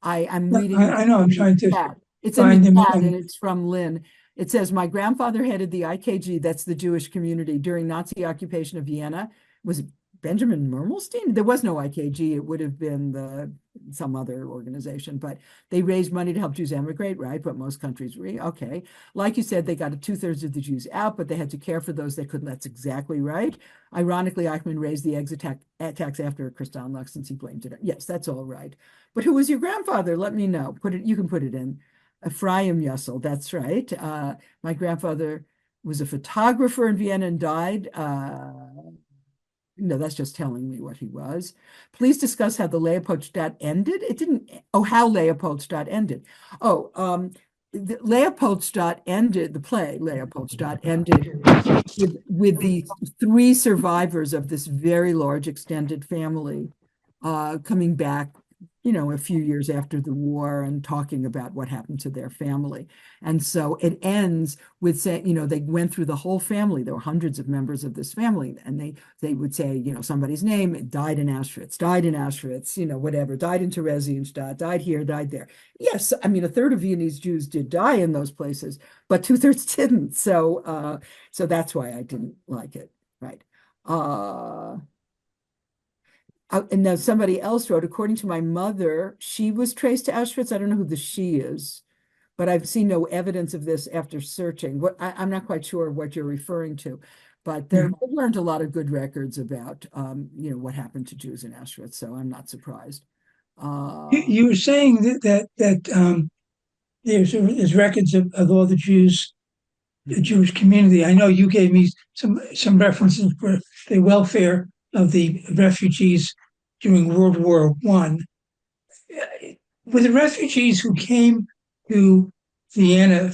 I'm reading. I know. I'm trying to chat. It's in the chat, and it's from Lynn. It says, my grandfather headed the IKG, that's the Jewish community, during Nazi occupation of Vienna. Was it Benjamin Mermelstein? There was no IKG. It would have been some other organization, but they raised money to help Jews emigrate, right? But most countries okay. Like you said, they got 2/3 of the Jews out, but they had to care for those they couldn't. That's exactly right. Ironically, Eichmann raised the exit tax after Kristallnacht, since he blamed it. Yes, that's all right. But who was your grandfather? Let me know. You can put it in. Ephraim Yussel, that's right. My grandfather was a photographer in Vienna and died. No, that's just telling me what he was. Please discuss how the Leopoldstadt ended. It didn't. Oh, how Leopoldstadt ended. The Leopoldstadt ended. The play Leopoldstadt ended with the 3 survivors of this very large extended family coming back, a few years after the war and talking about what happened to their family. And so it ends with saying, they went through the whole family. There were hundreds of members of this family, and they would say, somebody's name, died in Auschwitz, whatever, died in Theresienstadt, died here, died there. Yes, I mean, 1/3 of Viennese Jews did die in those places, but 2/3 didn't. So that's why I didn't like it, right? And now somebody else wrote, according to my mother, she was traced to Auschwitz. I don't know who the she is, but I've seen no evidence of this after searching. I'm not quite sure what you're referring to, but there weren't a lot of good records about, what happened to Jews in Auschwitz. So I'm not surprised. You were saying that there's records of all the Jews, the Jewish community. I know you gave me some references for the welfare of the refugees during World War I. Were the refugees who came to Vienna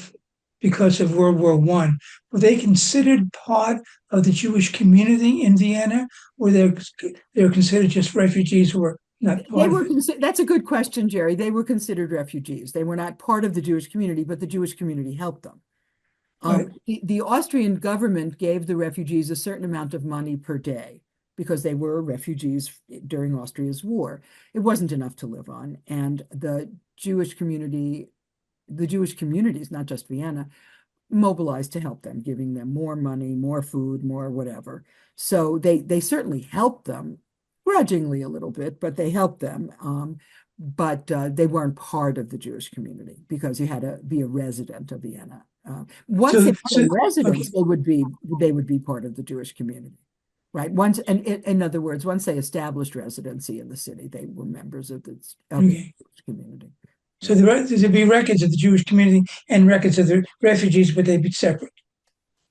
because of World War I, were they considered part of the Jewish community in Vienna, or they were considered just refugees who were not part of it? That's a good question, Jerry. They were considered refugees. They were not part of the Jewish community, but the Jewish community helped them. Right. The Austrian government gave the refugees a certain amount of money per day, because they were refugees during Austria's war. It wasn't enough to live on. And the Jewish communities, not just Vienna, mobilized to help them, giving them more money, more food, more whatever. So they certainly helped them, grudgingly a little bit, but they helped them. But they weren't part of the Jewish community, because you had to be a resident of Vienna. Once they were residents, okay, they would be part of the Jewish community. Right. In other words, once they established residency in the city, they were members of the Jewish community. So there'd be records of the Jewish community and records of the refugees, but they'd be separate.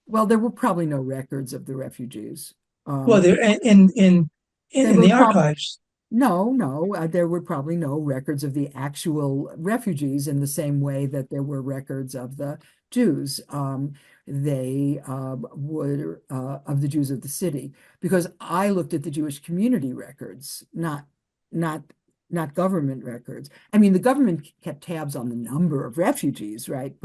Well, there were probably no records of the refugees. Well, they're in the archives. No, there were probably no records of the actual refugees in the same way that there were records of the Jews. They would of the Jews of the city, because I looked at the Jewish community records, not not government records. I mean, the government kept tabs on the number of refugees, right?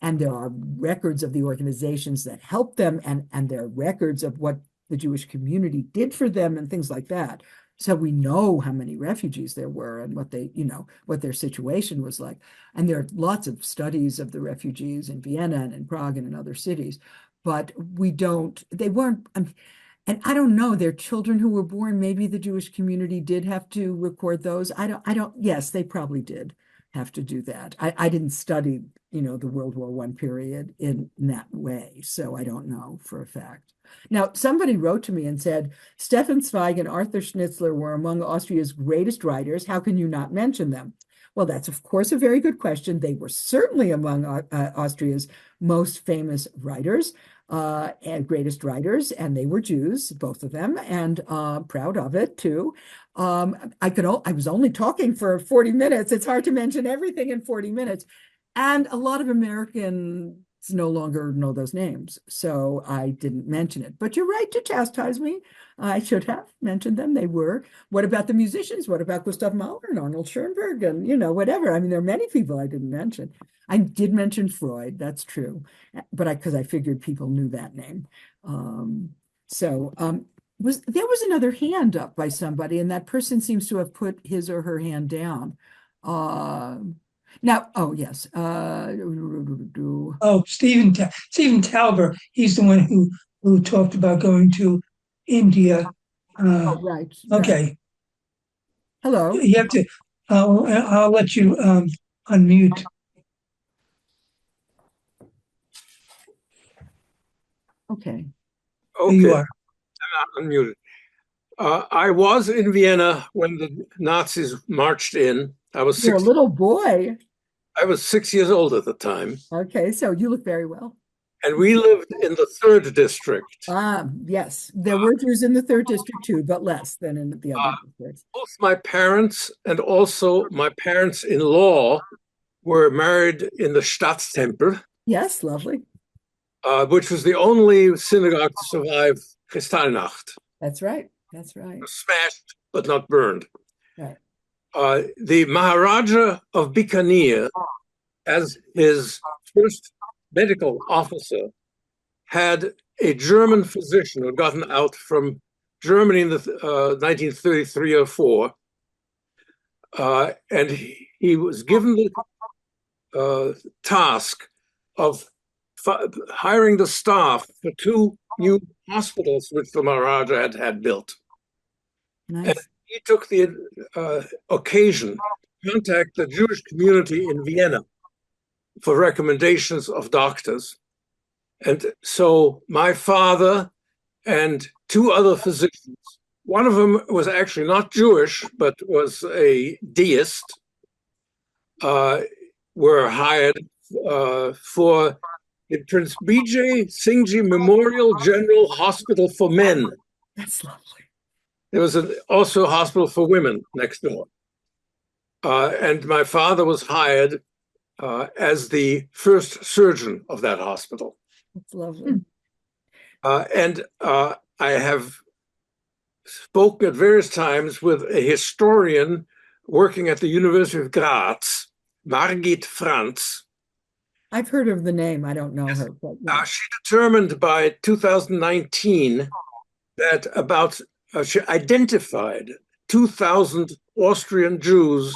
And there are records of the organizations that helped them, and there are records of what the Jewish community did for them and things like that. So we know how many refugees there were and what what their situation was like. And there are lots of studies of the refugees in Vienna and in Prague and in other cities, but they weren't, and I don't know, their children who were born, maybe the Jewish community did have to record those. Yes, they probably did have to do that. I didn't study, the World War I period in that way, so I don't know for a fact. Now, somebody wrote to me and said, Stefan Zweig and Arthur Schnitzler were among Austria's greatest writers. How can you not mention them? Well, that's, of course, a very good question. They were certainly among Austria's most famous writers and greatest writers, and they were Jews, both of them, and proud of it, too. I was only talking for 40 minutes. It's hard to mention everything in 40 minutes. And a lot of Americans no longer know those names, so I didn't mention it. But you're right to chastise me. I should have mentioned them. They were. What about the musicians? What about Gustav Mahler and Arnold Schoenberg and, whatever? I mean, there are many people I didn't mention. I did mention Freud, that's true, but because I figured people knew that name. There was another hand up by somebody, and that person seems to have put his or her hand down. Now, oh yes. Stephen Talber. He's the one who talked about going to India. Right. Okay. Hello. You have to. I'll let you unmute. Okay. There you are. I'm unmuted. I was in Vienna when the Nazis marched in. You're a little boy. I was 6 years old at the time. Okay, so you look very well. And we lived in the 3rd district. Yes, there were Jews in the 3rd district too, but less than in the other districts. Both my parents and also my parents-in-law were married in the Stadttempel. Yes, lovely. Which was the only synagogue to survive Kristallnacht. That's right. That's right. Smashed, but not burned. Right. The Maharaja of Bikaner, as his first medical officer, had a German physician who had gotten out from Germany in the 1933 or 4, and he was given the task of hiring the staff for 2 new hospitals which the Maharaja had built. Nice. And he took the occasion to contact the Jewish community in Vienna for recommendations of doctors. And so my father and 2 other physicians, one of them was actually not Jewish, but was a deist, were hired for the Prince Bijay Singhji Memorial General Hospital for Men. That's lovely. There was also a hospital for women next door. And my father was hired as the first surgeon of that hospital. That's lovely. And I have spoken at various times with a historian working at the University of Graz, Margit Franz. I've heard of the name. I don't know her. But yeah. She determined by 2019 that she identified 2,000 Austrian Jews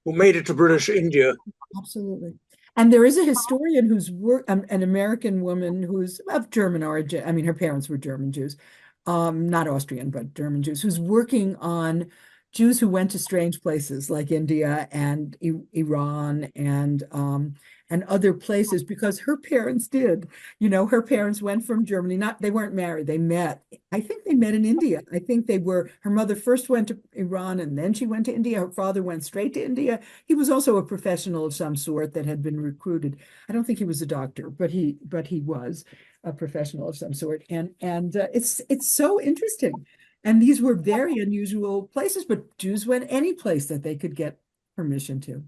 who made it to British India. Absolutely. And there is a historian who's an American woman who's of German origin. I mean, her parents were German Jews, not Austrian, but German Jews, who's working on Jews who went to strange places like India and Iran and other places, because her parents did. Her parents went from Germany. They weren't married. They met. I think they met in India. I think her mother first went to Iran and then she went to India. Her father went straight to India. He was also a professional of some sort that had been recruited. I don't think he was a doctor, but he was a professional of some sort. And it's so interesting And these were very unusual places, but Jews went any place that they could get permission to.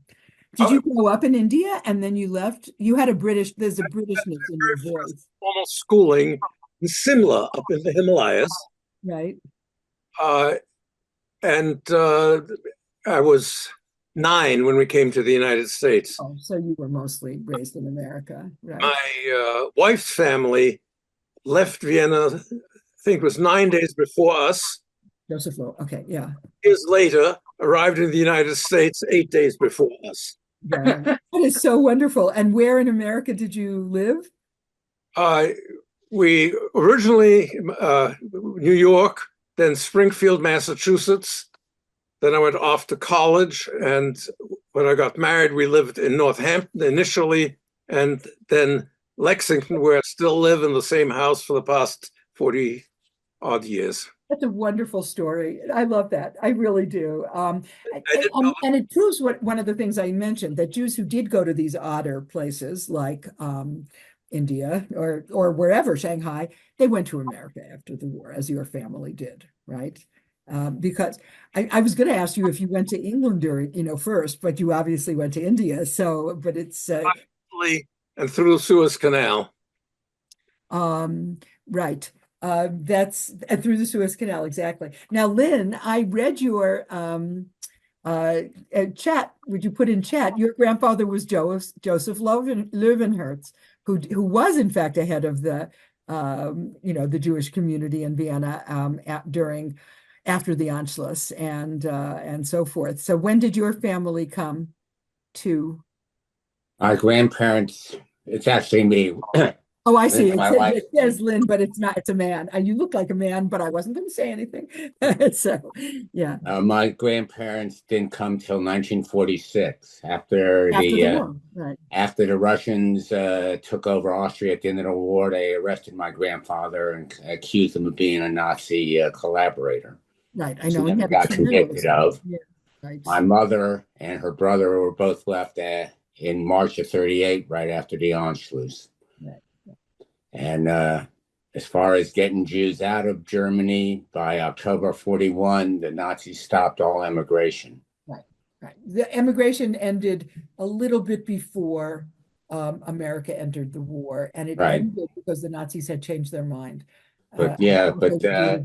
Did you grow up in India and then you left? You had there's a Britishness in your voice. Formal schooling in Simla up in the Himalayas. Right. And I was 9 when we came to the United States. Oh, so you were mostly raised in America, right? My wife's family left Vienna, I think it was 9 days before us. Joseph Lowe. Okay, yeah. Years later, arrived in the United States 8 days before us. Yeah. That is so wonderful. And where in America did you live? We originally New York, then Springfield, Massachusetts. Then I went off to college, and when I got married, we lived in Northampton initially, and then Lexington, where I still live in the same house for the past 40 odd years. That's a wonderful story. I love that. I really do. And it proves one of the things I mentioned, that Jews who did go to these odder places like India or wherever, Shanghai, they went to America after the war, as your family did, right? Because I was going to ask you if you went to England first, but you obviously went to India. So, but it's and through the Suez Canal. Right. That's through the Suez Canal, exactly. Now, Lynn, I read your chat. Would you put in chat? Your grandfather was Joseph Löwenherz, who was in fact a head of the the Jewish community in Vienna after the Anschluss and so forth. So when did your family come to? Our grandparents, it's actually me. Oh, I see. It says Lynn, but it's not. It's a man. You look like a man, but I wasn't going to say anything. So, yeah. My grandparents didn't come till 1946 after the war. Right. After the Russians took over Austria at the end of the war. They arrested my grandfather and accused him of being a Nazi collaborator. Right. I know. He never got convicted of. Yeah. Right. My mother and her brother were both left in March of 1938, right after the Anschluss. Right. And as far as getting Jews out of Germany, by October 1941, the Nazis stopped all immigration. Right. The immigration ended a little bit before America entered the war, and it ended because the Nazis had changed their mind. I guess I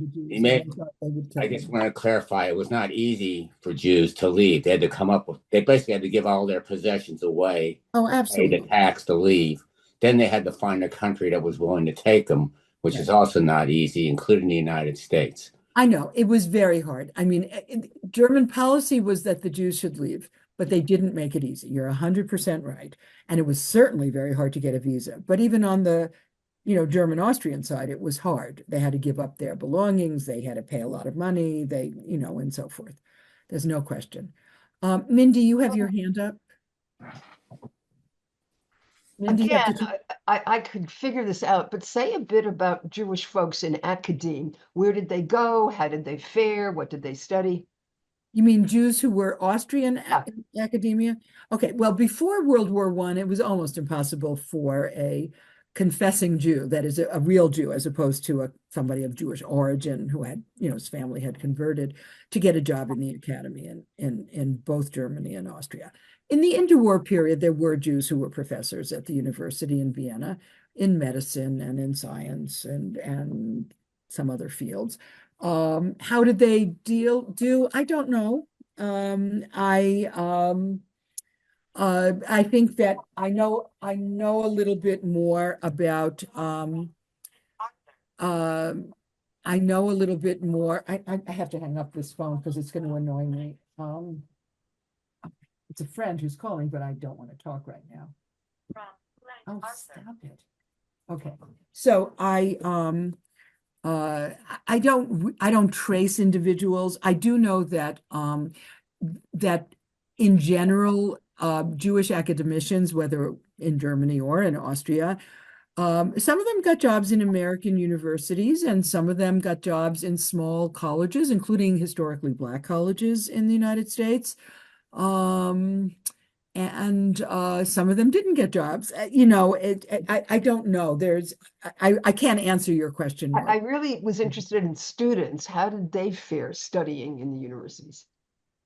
want to clarify, it was not easy for Jews to leave. They had to they basically had to give all their possessions away. Oh, absolutely. Pay the tax to leave. Then they had to find a country that was willing to take them, which is also not easy, including the United States. I know. It was very hard. I mean, German policy was that the Jews should leave, but they didn't make it easy. You're 100% right. And it was certainly very hard to get a visa. But even on the German-Austrian side, it was hard. They had to give up their belongings. They had to pay a lot of money, and so forth. There's no question. Mindy, you have your hand up. Again, I could figure this out, but say a bit about Jewish folks in academia. Where did they go? How did they fare? What did they study? You mean Jews who were Austrian academia? Okay, well, before World War I, it was almost impossible for a confessing Jew, that is a real Jew, as opposed to somebody of Jewish origin who had, his family had converted, to get a job in the academy in both Germany and Austria. In the interwar period, there were Jews who were professors at the university in Vienna in medicine and in science and some other fields. How did they do? I don't know. I think that I know a little bit more about I know a little bit more. I have to hang up this phone because it's going to annoy me. It's a friend who's calling, but I don't want to talk right now. Oh, stop it. Okay. So I don't trace individuals. I do know that that in general, Jewish academicians, whether in Germany or in Austria, some of them got jobs in American universities, and some of them got jobs in small colleges, including historically Black colleges in the United States. and some of them didn't get jobs. You know, I don't know. I can't answer your question more. I really was interested in students. How did they fare studying in the universities?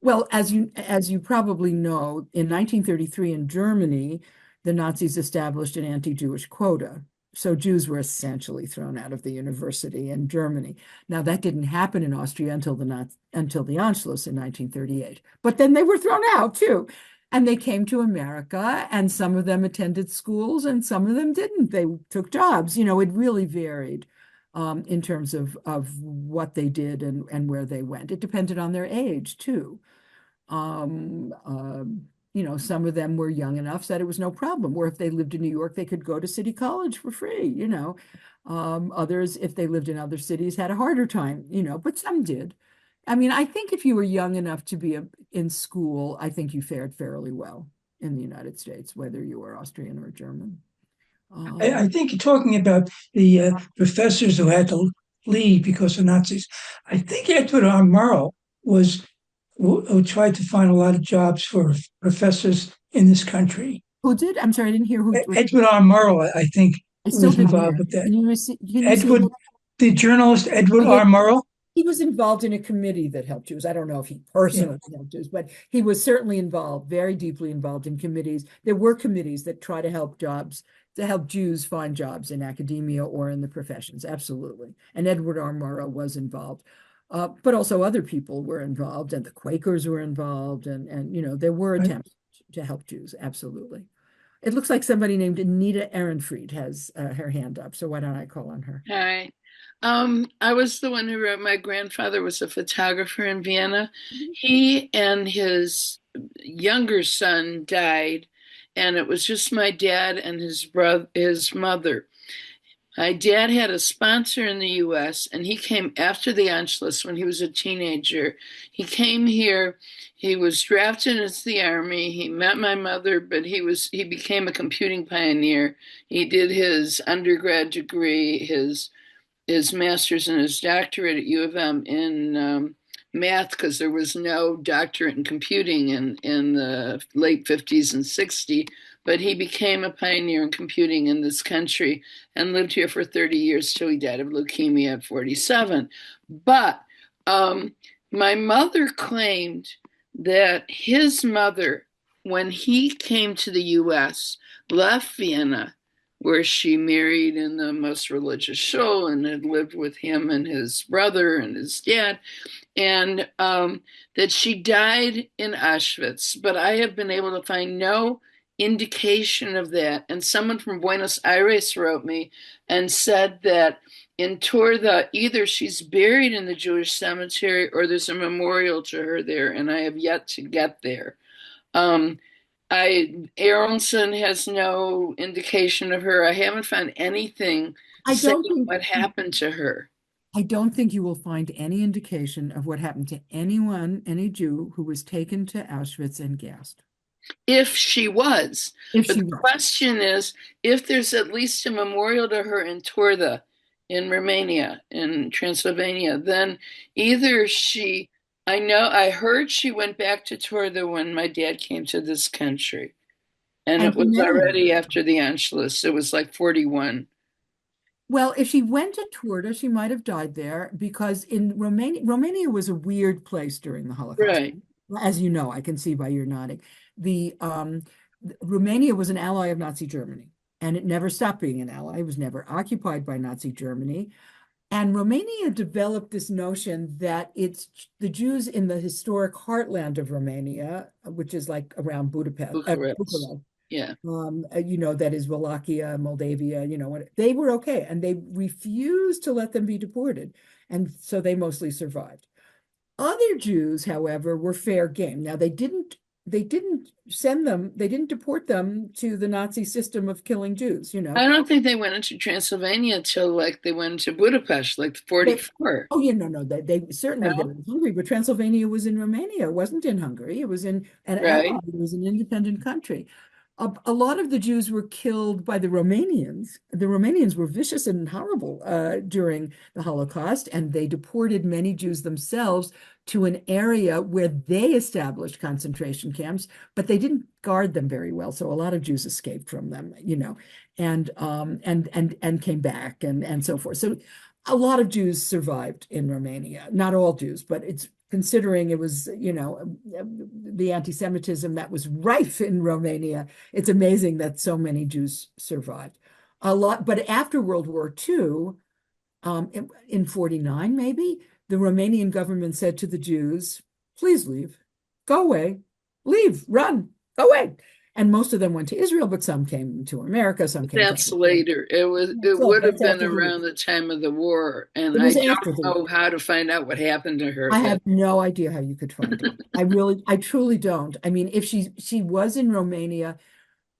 Well, as you probably know, in 1933 in Germany, the Nazis established an anti-Jewish quota. So Jews were essentially thrown out of the university in Germany. Now that didn't happen in Austria until the Anschluss in 1938. But then they were thrown out too. And they came to America, and some of them attended schools and some of them didn't. They took jobs. You know, it really varied in terms of what they did and where they went. It depended on their age too. Um, you know, some of them were young enough that it was no problem. Or if they lived in New York, they could go to City College for free, you know. Others, if they lived in other cities, had a harder time, you know, but some did. I mean, I think if you were young enough to be in school, I think you fared fairly well in the United States, whether you were Austrian or German. I think you're talking about the professors who had to leave because of Nazis. I think Edward R. Murrow was who tried to find a lot of jobs for professors in this country. Who did? I'm sorry, I didn't hear who. Edward R. Murrow, I think, I still was didn't involved hear. with that. Can you Edward, the journalist Edward R. Murrow. He was involved in a committee that helped Jews. I don't know if he personally helped Jews, but he was certainly involved, very deeply involved in committees. There were committees that try to help Jews find jobs in academia or in the professions. Absolutely. And Edward R. Murrow was involved. But also other people were involved, and the Quakers were involved, and you know, there were attempts to help Jews. Absolutely. It looks like somebody named Anita Ehrenfried has her hand up, so why don't I call on her? Hi. I was the one who wrote my grandfather was a photographer in Vienna. He and his younger son died, and it was just my dad and his mother. My dad had a sponsor in the US, and he came after the Anschluss when he was a teenager. He came here, he was drafted into the army, he met my mother, but he became a computing pioneer. He did his undergrad degree, his master's and his doctorate at U of M in math, because there was no doctorate in computing in the late 50s and 60s. But he became a pioneer in computing in this country and lived here for 30 years till he died of leukemia at 47. But my mother claimed that his mother, when he came to the US, left Vienna, where she married in the most religious shul and had lived with him and his brother and his dad, and that she died in Auschwitz. But I have been able to find no indication of that. And someone from Buenos Aires wrote me and said that in Torda, either she's buried in the Jewish cemetery or there's a memorial to her there, and I have yet to get there. Aronson has no indication of her. I haven't found anything saying what happened to her. I don't think you will find any indication of what happened to anyone, any Jew who was taken to Auschwitz and gassed. If she was. But the question is, if there's at least a memorial to her in Torda, in Romania, in Transylvania, then either I heard she went back to Torda when my dad came to this country. And it was already after the Anschluss. It was like 41. Well, if she went to Torda, she might have died there, because in Romania was a weird place during the Holocaust. Right. As you know, I can see by your nodding. Romania was an ally of Nazi Germany, and it never stopped being an ally. It was never occupied by Nazi Germany. And Romania developed this notion that it's the Jews in the historic heartland of Romania, which is like around Bucharest. Yeah. You know, that is Wallachia, Moldavia, you know, they were okay. And they refused to let them be deported. And so they mostly survived. Other Jews, however, were fair game. Now, they didn't deport them to the Nazi system of killing Jews, you know. I don't think they went into Transylvania till like they went into Budapest, like 44. They certainly were in Hungary, but Transylvania was in Romania. It wasn't in Hungary. It was in an ally. It was an independent country. A lot of the Jews were killed by the Romanians. The Romanians were vicious and horrible during the Holocaust, and they deported many Jews themselves to an area where they established concentration camps, but they didn't guard them very well. So a lot of Jews escaped from them, and came back and so forth. So a lot of Jews survived in Romania. Not all Jews, but it's considering it was, the anti-Semitism that was rife in Romania. It's amazing that so many Jews survived. A lot, but after World War II, in 49 maybe, the Romanian government said to the Jews, please leave, go away, leave, run, go away. And most of them went to Israel, but some came to America, some came That's to later. It would have been around the time of the war, and I don't know how to find out what happened to her. I have no idea how you could find her. I truly don't. I mean, if she was in Romania,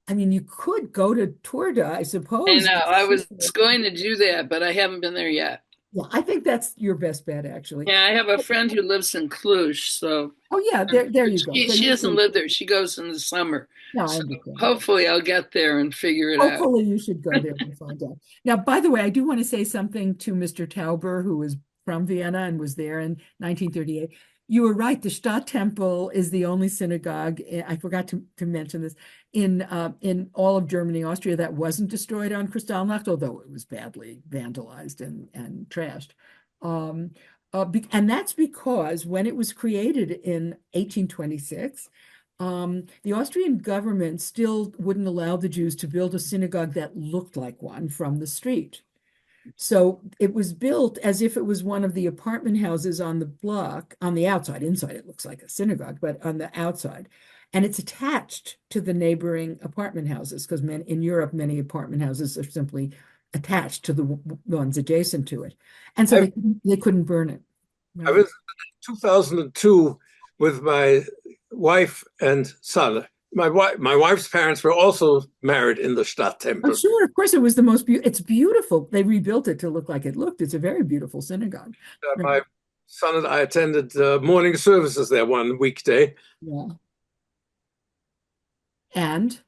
I mean, you could go to Turda, I suppose. I know. I was going to do that, but I haven't been there yet. Yeah, I think that's your best bet, actually. Yeah, I have a friend who lives in Cluj, so. Oh yeah, there you go. She doesn't live there. She goes in the summer. No, so hopefully I'll get there and figure it out. Hopefully you should go there and find out. Now, by the way, I do want to say something to Mr. Tauber, who is from Vienna and was there in 1938. You were right. The Stadttempel is the only synagogue, I forgot to mention this, in all of Germany, Austria, that wasn't destroyed on Kristallnacht, although it was badly vandalized and trashed. And that's because when it was created in 1826, the Austrian government still wouldn't allow the Jews to build a synagogue that looked like one from the street. So it was built as if it was one of the apartment houses on the block. On the outside, inside it looks like a synagogue, but on the outside. And it's attached to the neighboring apartment houses, because in Europe, many apartment houses are simply attached to the ones adjacent to it. And so they couldn't burn it. Right? I was in 2002 with my wife and son. My wife's parents were also married in the Stadttempel. Oh, sure, of course, it was the most beautiful. It's beautiful. They rebuilt it to look like it looked. It's a very beautiful synagogue. My son and I attended morning services there one weekday. Yeah. And?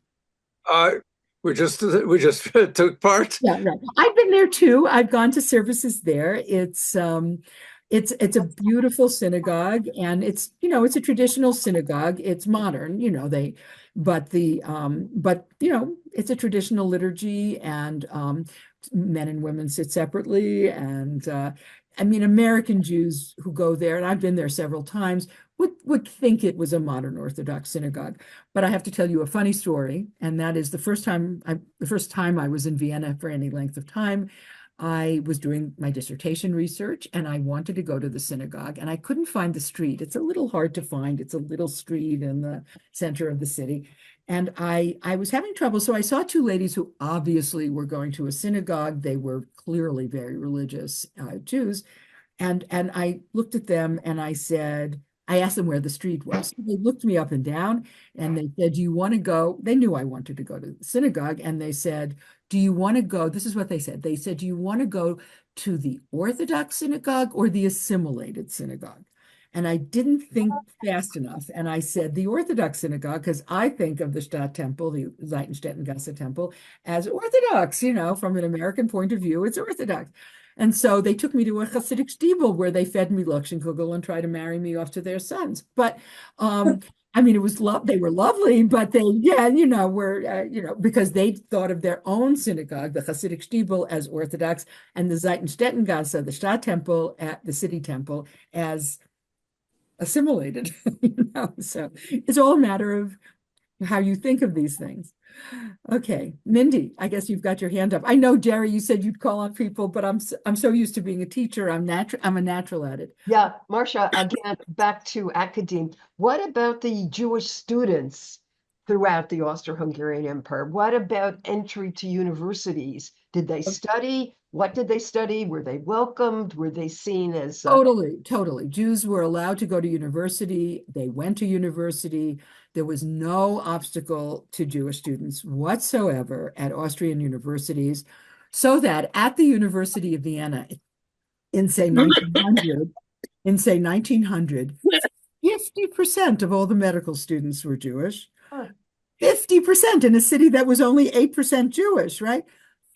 We just took part. Yeah, right. I've been there too. I've gone to services there. It's a beautiful synagogue, and it's a traditional synagogue. It's modern, but it's a traditional liturgy, and men and women sit separately. And I mean, American Jews who go there, and I've been there several times, would think it was a modern Orthodox synagogue. But I have to tell you a funny story, and that is the first time I was in Vienna for any length of time. I was doing my dissertation research, and I wanted to go to the synagogue, and I couldn't find the street. It's a little hard to find. It's a little street in the center of the city. And I was having trouble. So I saw two ladies who obviously were going to a synagogue. They were clearly very religious Jews. And I looked at them and I asked them where the street was. They looked me up and down and they said, do you want to go? They knew I wanted to go to the synagogue. And they said, do you want to go? This is what they said. They said, do you want to go to the Orthodox synagogue or the assimilated synagogue? And I didn't think fast enough. And I said, the Orthodox synagogue, because I think of the Stadttempel, the Seitenstätten-Gasse temple, as Orthodox, from an American point of view, it's Orthodox. And so they took me to a Hasidic stiebel where they fed me Lokshenkugel and tried to marry me off to their sons. But I mean, it was they were lovely, but they, were, because they thought of their own synagogue, the Hasidic stiebel, as Orthodox, and the Seitenstätten-Gasse, the Stadttempel, the city temple, as assimilated. So it's all a matter of how you think of these things. Okay, Mindy, I guess you've got your hand up. I know, Jerry, you said you'd call on people, but I'm so used to being a teacher. I'm a natural at it. Yeah, Marsha, again, back to academe. What about the Jewish students throughout the Austro-Hungarian Empire? What about entry to universities? Did they study? What did they study? Were they welcomed? Were they seen as... Totally. Jews were allowed to go to university. They went to university. There was no obstacle to Jewish students whatsoever at Austrian universities, so that at the University of Vienna in, say, 1900, 50% of all the medical students were Jewish. 50% in a city that was only 8% Jewish, right?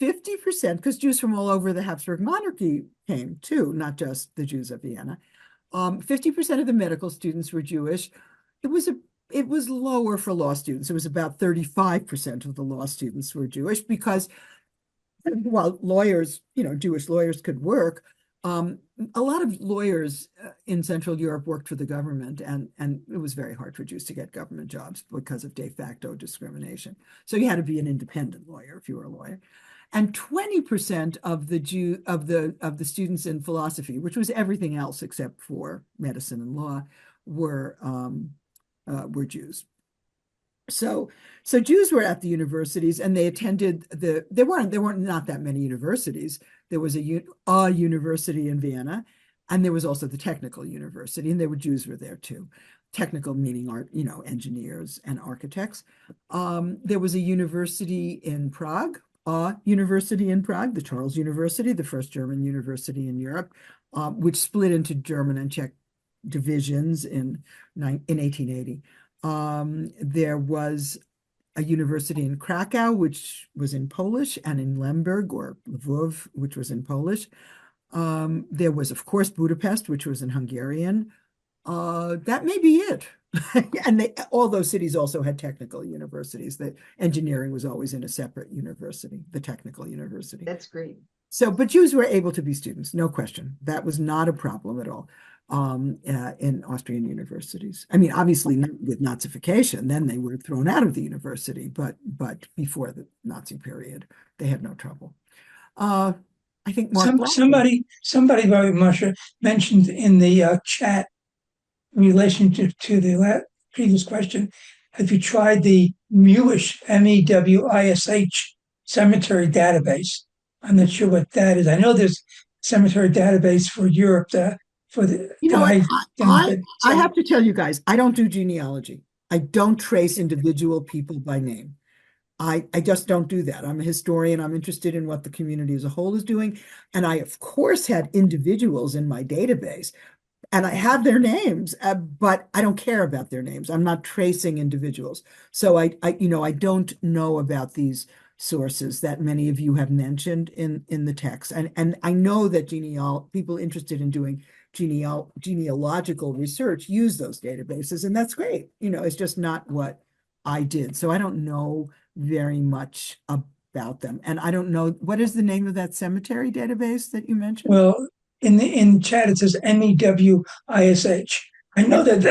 50%, because Jews from all over the Habsburg monarchy came too, not just the Jews of Vienna. 50% of the medical students were Jewish. It was lower for law students. It was about 35% of the law students were Jewish because while lawyers, Jewish lawyers could work, a lot of lawyers in Central Europe worked for the government, and it was very hard for Jews to get government jobs because of de facto discrimination. So you had to be an independent lawyer if you were a lawyer. And 20% of the students in philosophy, which was everything else except for medicine and law, were Jews. So Jews were at the universities, and they attended there weren't not that many universities. There was a university in Vienna, and there was also the technical university, and Jews were there too. Technical meaning art, engineers and architects. There was a university in Prague, the Charles University, the first German university in Europe, which split into German and Czech divisions in 1880. There was a university in Krakow, which was in Polish, and in Lemberg or Lvov, which was in Polish. There was, of course, Budapest, which was in Hungarian. That may be it. And all those cities also had technical universities. The engineering was always in a separate university, the technical university. That's great. But Jews were able to be students, no question. That was not a problem at all in Austrian universities. I mean, obviously not with Nazification, then they were thrown out of the university, but before the Nazi period, they had no trouble. I think somebody, Marsha, mentioned in the chat in relationship to the previous question, have you tried the Mewish, MEWISH cemetery database? I'm not sure what that is. I know there's cemetery database for Europe for the. I have to tell you guys, I don't do genealogy. I don't trace individual people by name. I just don't do that. I'm a historian. I'm interested in what the community as a whole is doing. And I, of course, had individuals in my database, and I have their names, but I don't care about their names. I'm not tracing individuals. So I don't know about these sources that many of you have mentioned in the text. And I know that people interested in doing genealogical research use those databases, and that's great. It's just not what I did. So I don't know very much about them. And I don't know, what is the name of that cemetery database that you mentioned? Well, in chat, it says MEWISH. I know that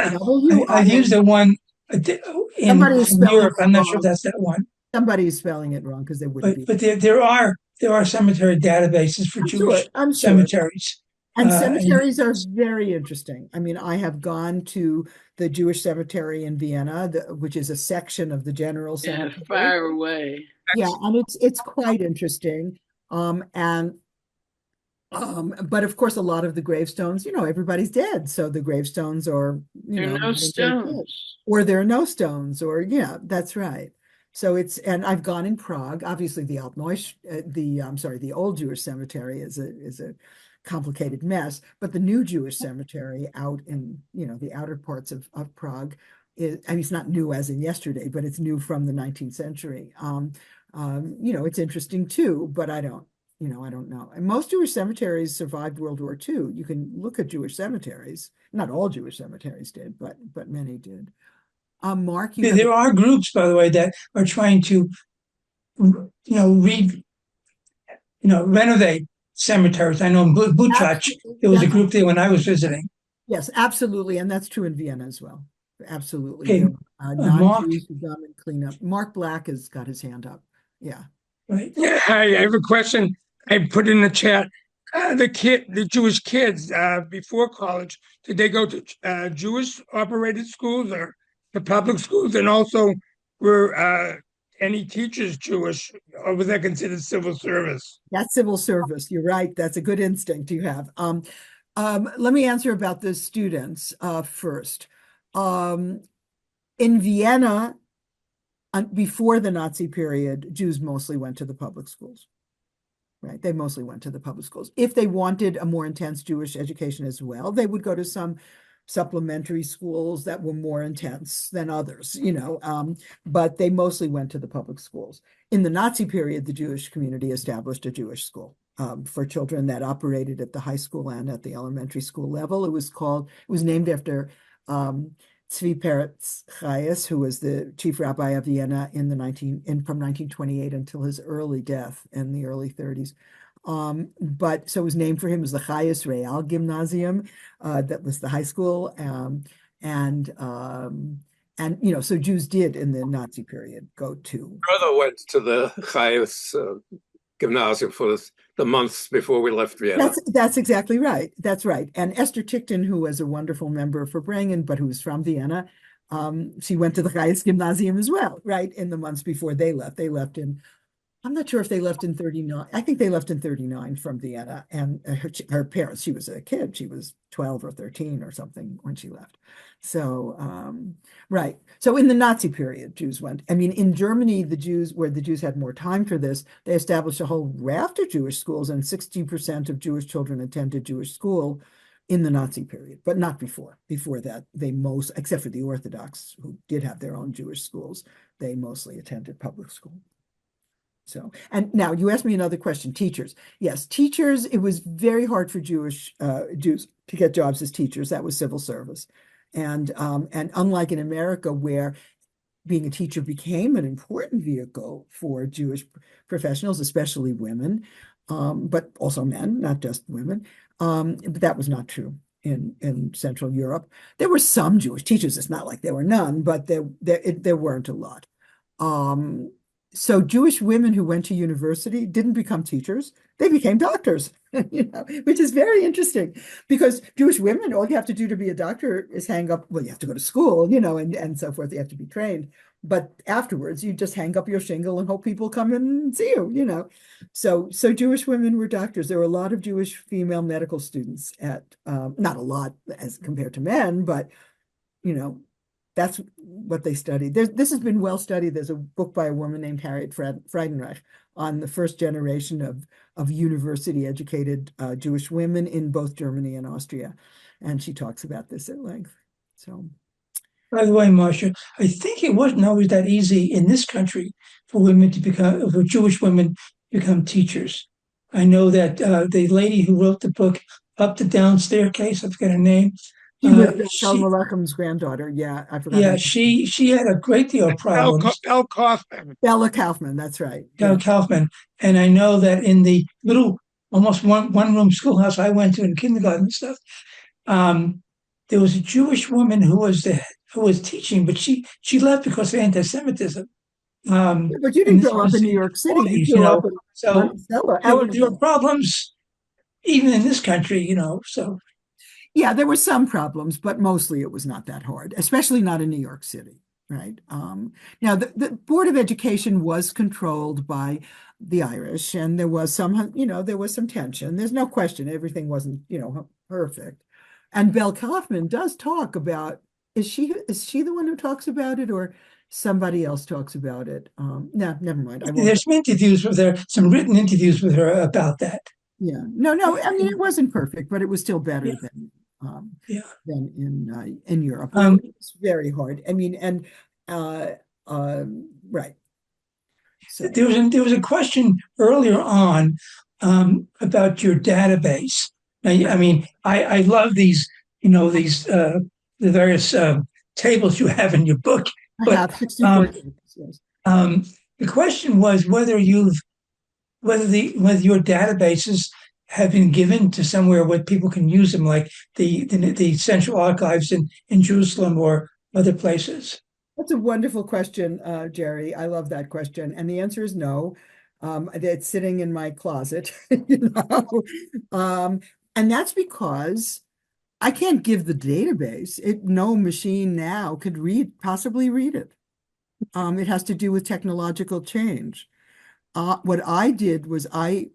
I've used the one in Europe. I'm not sure if that's that one. Somebody is spelling it wrong because they wouldn't be. But there are cemetery databases for Jewish cemeteries. And cemeteries are very interesting. I mean, I have gone to the Jewish cemetery in Vienna, which is a section of the general cemetery. Yeah, far away. Yeah, and it's quite interesting. But of course, a lot of the gravestones, everybody's dead. So the gravestones are, there are no stones. Or there are no stones, or yeah, that's right. So and I've gone in Prague. Obviously, the the old Jewish cemetery is a complicated mess, but the new Jewish cemetery out in the outer parts of Prague it's not new as in yesterday, but it's new from the 19th century. It's interesting too, but I don't know. And most Jewish cemeteries survived World War II. You can look at Jewish cemeteries. Not all Jewish cemeteries did, but many did. Mark, there are groups, by the way, that are trying to, renovate cemeteries. I know in Buchach, there was a group there when I was visiting. Yes, absolutely, and that's true in Vienna as well. Absolutely. Okay. Non-Jews who come and clean up. Mark Black has got his hand up. Yeah. Right. Hi, I have a question. I put in the chat. The Jewish kids before college, did they go to Jewish operated schools or the public schools? And also, were any teachers Jewish, or was that considered civil service? That's civil service. You're right. That's a good instinct you have. Let me answer about the students first. In Vienna, before the Nazi period, Jews mostly went to the public schools. Right, they mostly went to the public schools. If they wanted a more intense Jewish education as well, they would go to some supplementary schools that were more intense than others, but they mostly went to the public schools. In the Nazi period, the Jewish community established a Jewish school for children that operated at the high school and at the elementary school level. It was named after Tzvi Peretz Chayes, who was the chief rabbi of Vienna from 1928 until his early death in the early 30s. But so it was named for him as the Chayes Real Gymnasium, that was the high school, so Jews did in the Nazi period go to. Brother went to the Chayes Gymnasium for the months before we left Vienna. That's exactly right. That's right. And Esther Tickton, who was a wonderful member for Brangen, but who's from Vienna, she went to the Chayes Gymnasium as well, right, in the months before they left. They left I'm not sure if they left in 39. I think they left in 39 from Vienna. And her parents, she was a kid. She was 12 or 13 or something when she left. So, right. So in the Nazi period, Jews went. I mean, in Germany, where the Jews had more time for this, they established a whole raft of Jewish schools, and 60% of Jewish children attended Jewish school in the Nazi period, but not before. Before that, except for the Orthodox, who did have their own Jewish schools, they mostly attended public school. So, and now you asked me another question, teachers. Yes, teachers, it was very hard for Jews to get jobs as teachers. That was civil service. And unlike in America, where being a teacher became an important vehicle for Jewish professionals, especially women, but also men, not just women. But that was not true in Central Europe. There were some Jewish teachers. It's not like there were none, but there weren't a lot. So Jewish women who went to university didn't become teachers. They became doctors, which is very interesting, because Jewish women, all you have to do to be a doctor is hang up, well, you have to go to school, and so forth. You have to be trained. But afterwards, you just hang up your shingle and hope people come and see you, So Jewish women were doctors. There were a lot of Jewish female medical students not a lot as compared to men, but, that's what they studied. This has been well studied. There's a book by a woman named Harriet Friedenreich on the first generation of university-educated Jewish women in both Germany and Austria. And she talks about this at length. So, by the way, Marsha, I think it wasn't always that easy in this country for Jewish women to become teachers. I know that the lady who wrote the book, Up the Down Staircase, I forget her name, she was Shalom Aleicham's granddaughter. Yeah, I forgot. Yeah, she had a great deal of problems. Bella Kaufman. Bella Kaufman, that's right. Bella Kaufman. And I know that in the little, almost one-room schoolhouse I went to in kindergarten and stuff, there was a Jewish woman who was teaching, but she left because of anti-Semitism. But you didn't grow up in New York City, so there were problems even in this country, so. Yeah, there were some problems, but mostly it was not that hard, especially not in New York City, right? Now, the Board of Education was controlled by the Irish, and there was some tension. There's no question everything wasn't, perfect. And Belle Kaufman does talk about, is she the one who talks about it, or somebody else talks about it? No, never mind. There's some interviews with her, some written interviews with her about that. Yeah, no, I mean, it wasn't perfect, but it was still better than in Europe. It's very hard. I mean, and right. So there was a question earlier on about your database. Now, I mean, I love these, the various tables you have in your book. But I have 64 tables, yes. The question was whether your databases have been given to somewhere where people can use them, like the Central Archives in Jerusalem or other places. That's a wonderful question, Jerry. I love that question. And the answer is no. It's sitting in my closet, and that's because I can't give the database. No machine now could possibly read it. It has to do with technological change. What I did was I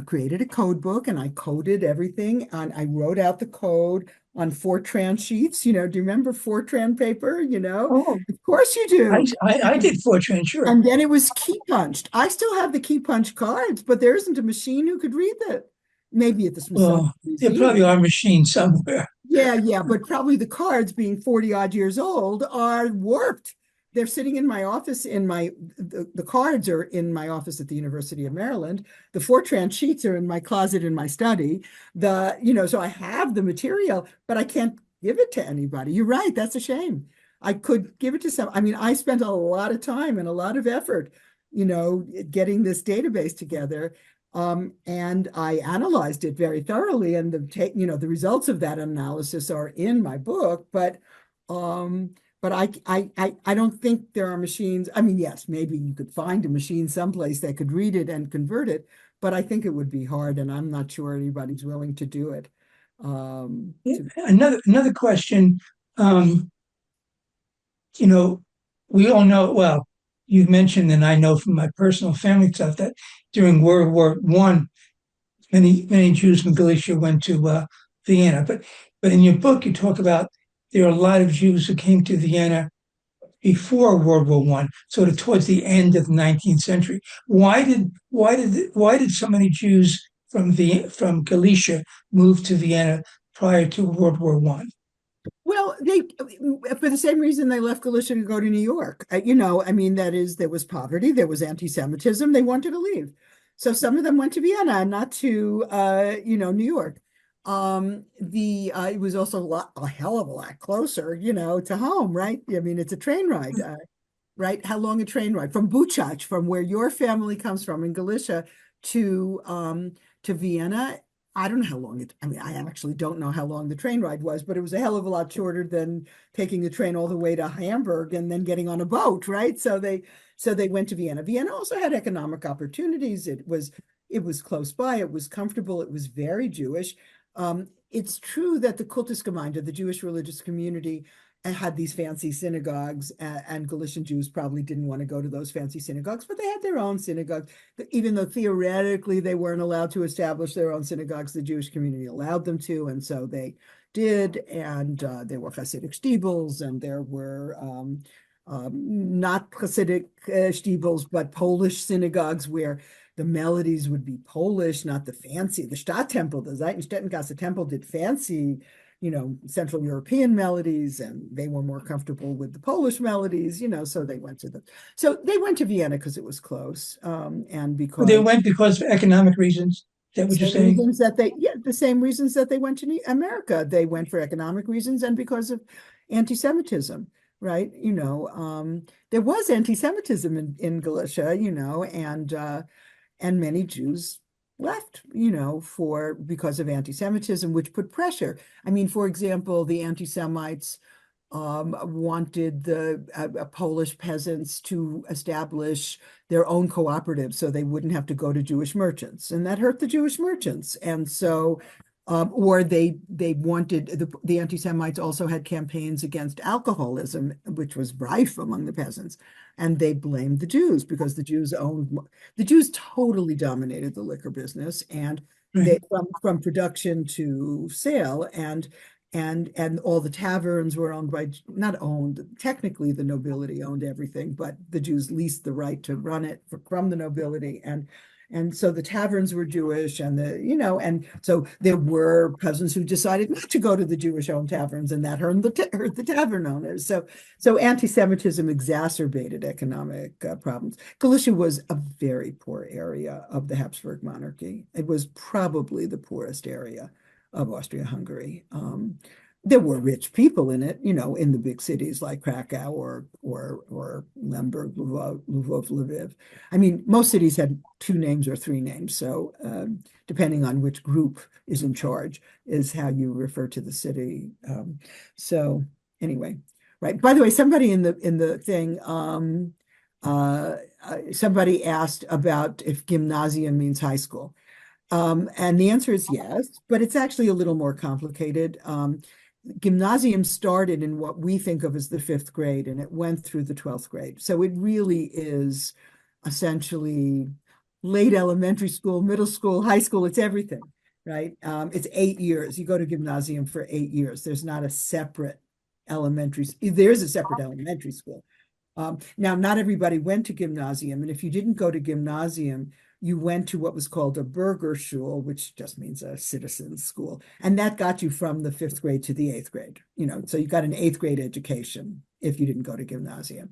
created a code book, and I coded everything, and I wrote out the code on Fortran sheets. Do you remember Fortran paper? Oh, of course you do. I did Fortran, sure. And then it was key punched. I still have the key punch cards, but there isn't a machine who could read that. maybe at the Smithsonian Well, there Museum. probably are machines somewhere. Yeah, but probably the cards, being 40 odd years old, are warped. They're sitting in my office. The cards are in my office at the University of Maryland. The Fortran sheets are in my closet in my study. So I have the material, but I can't give it to anybody. You're right. That's a shame. I could give it to some. I mean, I spent a lot of time and a lot of effort, getting this database together. And I analyzed it very thoroughly, and the results of that analysis are in my book. But I don't think there are machines. I mean, yes, maybe you could find a machine someplace that could read it and convert it, but I think it would be hard, and I'm not sure anybody's willing to do it. Another question. We all know, well, you've mentioned, and I know from my personal family stuff, that during World War I, many Jews from Galicia went to Vienna. But in your book, you talk about there are a lot of Jews who came to Vienna before World War I, sort of towards the end of the 19th century. Why did so many Jews from Galicia move to Vienna prior to World War I? Well, for the same reason they left Galicia to go to New York. That is, there was poverty, there was anti-Semitism, they wanted to leave. So some of them went to Vienna and not to, New York. It was also a hell of a lot closer, to home, right? I mean, it's a train ride, right? How long a train ride from Buchach, from where your family comes from in Galicia, to Vienna? I don't know how long I actually don't know how long the train ride was, but it was a hell of a lot shorter than taking the train all the way to Hamburg and then getting on a boat, right? So they went to Vienna. Vienna also had economic opportunities. It was close by. It was comfortable. It was very Jewish. It's true that the Kultusgemeinde, the Jewish religious community, had these fancy synagogues, and Galician Jews probably didn't want to go to those fancy synagogues, but they had their own synagogues. Even though theoretically they weren't allowed to establish their own synagogues, the Jewish community allowed them to, and so they did. And there were Hasidic shtibels, and there were not Hasidic shtibels, but Polish synagogues where the melodies would be Polish, not the fancy. The Stadttempel, the Zeitenstättengasse temple, did fancy, Central European melodies, and they were more comfortable with the Polish melodies, so they went to Vienna because it was close, and because they went because of economic reasons. Is that what you're saying? The same reasons that they went to America. They went for economic reasons and because of anti-Semitism, right? There was anti-Semitism in Galicia, and many Jews left, because of anti-Semitism, which put pressure. I mean, for example, the anti-Semites wanted the Polish peasants to establish their own cooperatives so they wouldn't have to go to Jewish merchants, and that hurt the Jewish merchants. And so, or they wanted, the anti-Semites also had campaigns against alcoholism, which was rife among the peasants. And they blamed the Jews because the Jews totally dominated the liquor business, and they from production to sale, and all the taverns were not owned, technically the nobility owned everything, but the Jews leased the right to run it from the nobility. And so the taverns were Jewish, and so there were peasants who decided not to go to the Jewish-owned taverns, and that hurt the tavern owners. So anti-Semitism exacerbated economic problems. Galicia was a very poor area of the Habsburg monarchy. It was probably the poorest area of Austria-Hungary. There were rich people in it, in the big cities like Krakow or Lemberg, Lvov, Lviv. I mean, most cities had 2 names or 3 names. So depending on which group is in charge is how you refer to the city. So anyway, right. By the way, somebody in the thing, somebody asked about if gymnasium means high school. And the answer is yes, but it's actually a little more complicated. Gymnasium started in what we think of as the 5th grade, and it went through the 12th grade. So it really is essentially late elementary school, middle school, high school. It's everything, right? It's 8 years. You go to gymnasium for 8 years. There's not a separate there's a separate elementary school. Now, not everybody went to gymnasium, and if you didn't go to gymnasium, you went to what was called a Bürgerschule, which just means a citizen's school. And that got you from the 5th grade to the 8th grade, so you got an 8th grade education if you didn't go to gymnasium.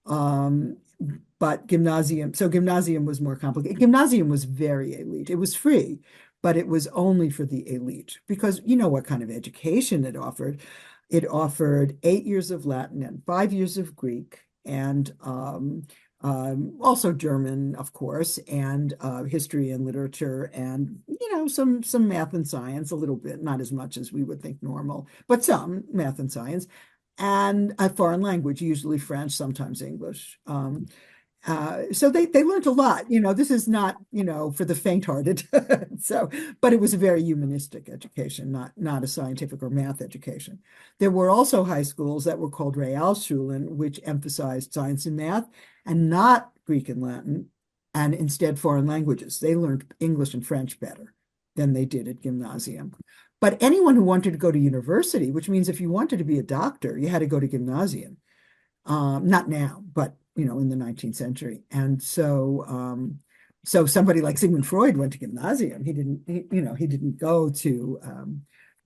But gymnasium was more complicated. Gymnasium was very elite. It was free, but it was only for the elite because you know what kind of education it offered. It offered 8 years of Latin and 5 years of Greek and also German, of course, and history and literature and, some math and science, a little bit, not as much as we would think normal, but some math and science, and a foreign language, usually French, sometimes English. So they learned a lot. This is not, for the faint-hearted. But it was a very humanistic education, not a scientific or math education. There were also high schools that were called Realschulen, which emphasized science and math and not Greek and Latin, and instead foreign languages. They learned English and French better than they did at gymnasium. But anyone who wanted to go to university, which means if you wanted to be a doctor, you had to go to gymnasium. Not now, but in the 19th century. And so somebody like Sigmund Freud went to gymnasium. He didn't go to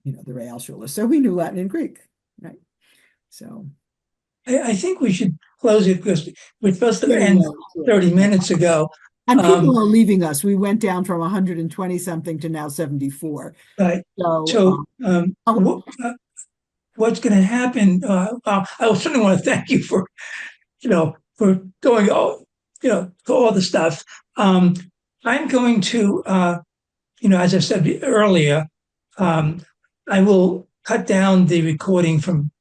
the Realschule. So he knew Latin and Greek, right? So I think we should close it because we're supposed to end 30 minutes ago. And people are leaving us. We went down from 120 something to now 74. Right. What's going to happen? I certainly want to thank you for going to all the stuff. I'm going to, as I said earlier, I will cut down the recording from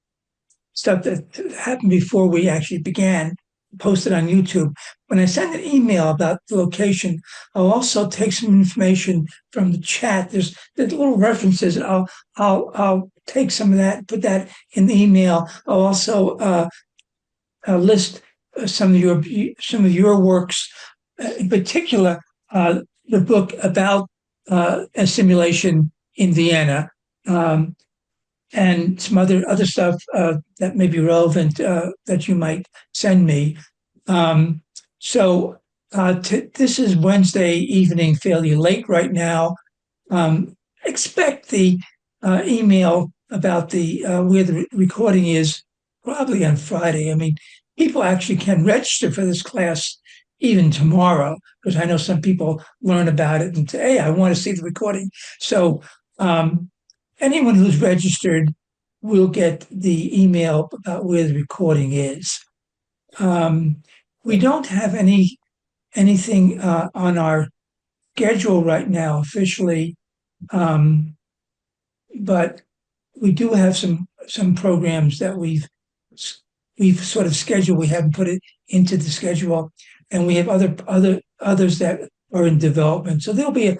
stuff that happened before we actually began, post it on YouTube. When I send an email about the location, I'll also take some information from the chat. There's little references. I'll take some of that, put that in the email. I'll also list some of your works, in particular the book about assimilation in Vienna, and some other stuff that may be relevant that you might send me. This is Wednesday evening, fairly late right now. Expect the email about where the recording is probably on Friday. I mean, people actually can register for this class even tomorrow, because I know some people learn about it and say, hey, I want to see the recording. So anyone who's registered will get the email about where the recording is. We don't have anything on our schedule right now officially, but we do have some programs that we've sort of scheduled. We haven't put it into the schedule, and we have others that are in development. So there'll be a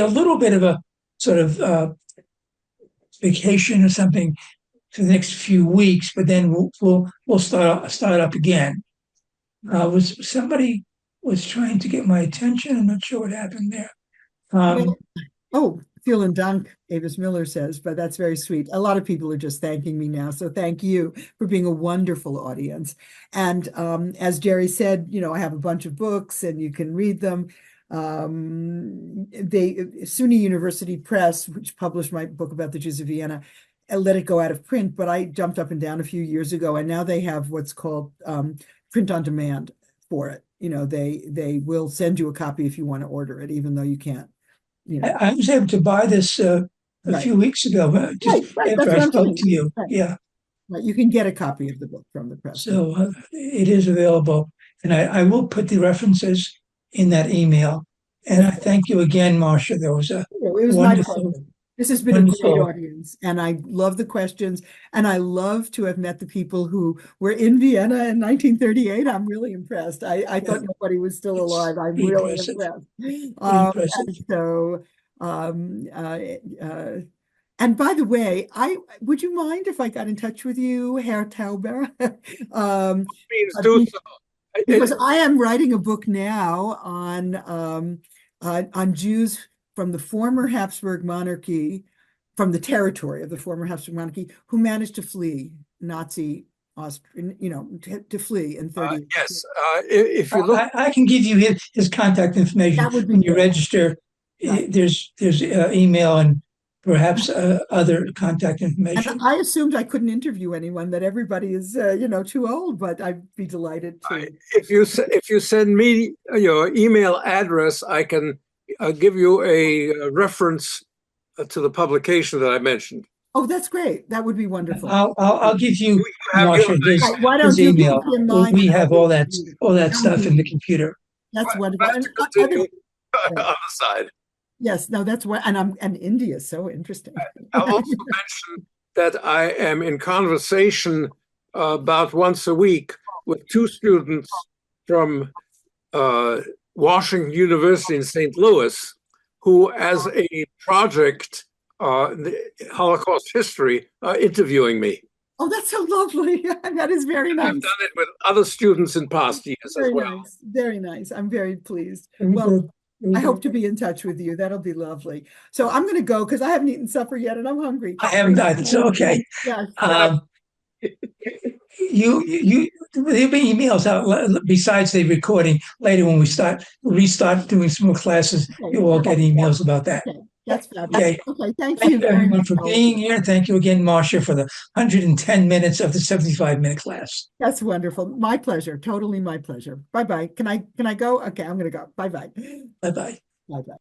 little bit of a sort of vacation or something for the next few weeks, but then we'll start up again. Somebody was trying to get my attention. I'm not sure what happened there. Vielen Dank, Avis Miller says, but that's very sweet. A lot of people are just thanking me now. So thank you for being a wonderful audience. And as Jerry said, I have a bunch of books and you can read them. SUNY University Press, which published my book about the Jews of Vienna, let it go out of print, but I jumped up and down a few years ago, and now they have what's called print on demand for it. They will send you a copy if you want to order it, even though you can't. I was able to buy this a few weeks ago, after I spoke to you. Right. Yeah. Right. You can get a copy of the book from the press. So it is available. And I will put the references in that email. And I thank you again, Marsha. It was wonderful. This has been a great audience, and I love the questions, and I love to have met the people who were in Vienna in 1938. I'm really impressed. I thought nobody was still alive. I'm really impressed. And by the way, would you mind if I got in touch with you, Herr Tauber? Please do so. Because I am writing a book now on Jews from the former Habsburg monarchy, from the territory of the former Habsburg monarchy, who managed to flee Nazi Austria, you know, to flee in 30. Yes, if you look, I can give you his contact information That would be when you great. register. Right. There's email and perhaps other contact information. And I assumed I couldn't interview anyone, that everybody is, you know, too old, but I'd be delighted to. if you send me your email address, I can give you a reference to the publication that I mentioned. Oh, that's great. That would be wonderful. I'll give you, have Marsha, Right, why his don't you email. give him mine? We have all that That stuff would in the be- computer. That's Glad wonderful. to And continue other- on the side. yes, no, that's what, and India is so interesting. I'll also mention that I am in conversation about once a week with two students from Washington University in St. Louis, who, as a project, the Holocaust history, are interviewing me. Oh, that's so lovely. That is very nice. I've done it with other students in past years as Very well. nice. Very nice. I'm very pleased. Very Well, good. Very I hope good. to be in touch with you. That'll be lovely. So I'm going to go because I haven't eaten supper yet and I'm hungry. I haven't either, so okay. Yes. There'll be emails out besides the recording later when we restart doing some more classes. Okay. You'll all get emails about that. Okay. That's fabulous. Okay. Okay. Thank Thank you you very everyone much. for being here. Thank you again, Marsha, for the 110 minutes of the 75-minute class. That's wonderful. My pleasure. Totally my pleasure. Bye-bye. Can I go? Okay, I'm going to go. Bye-bye. Bye-bye. Bye-bye.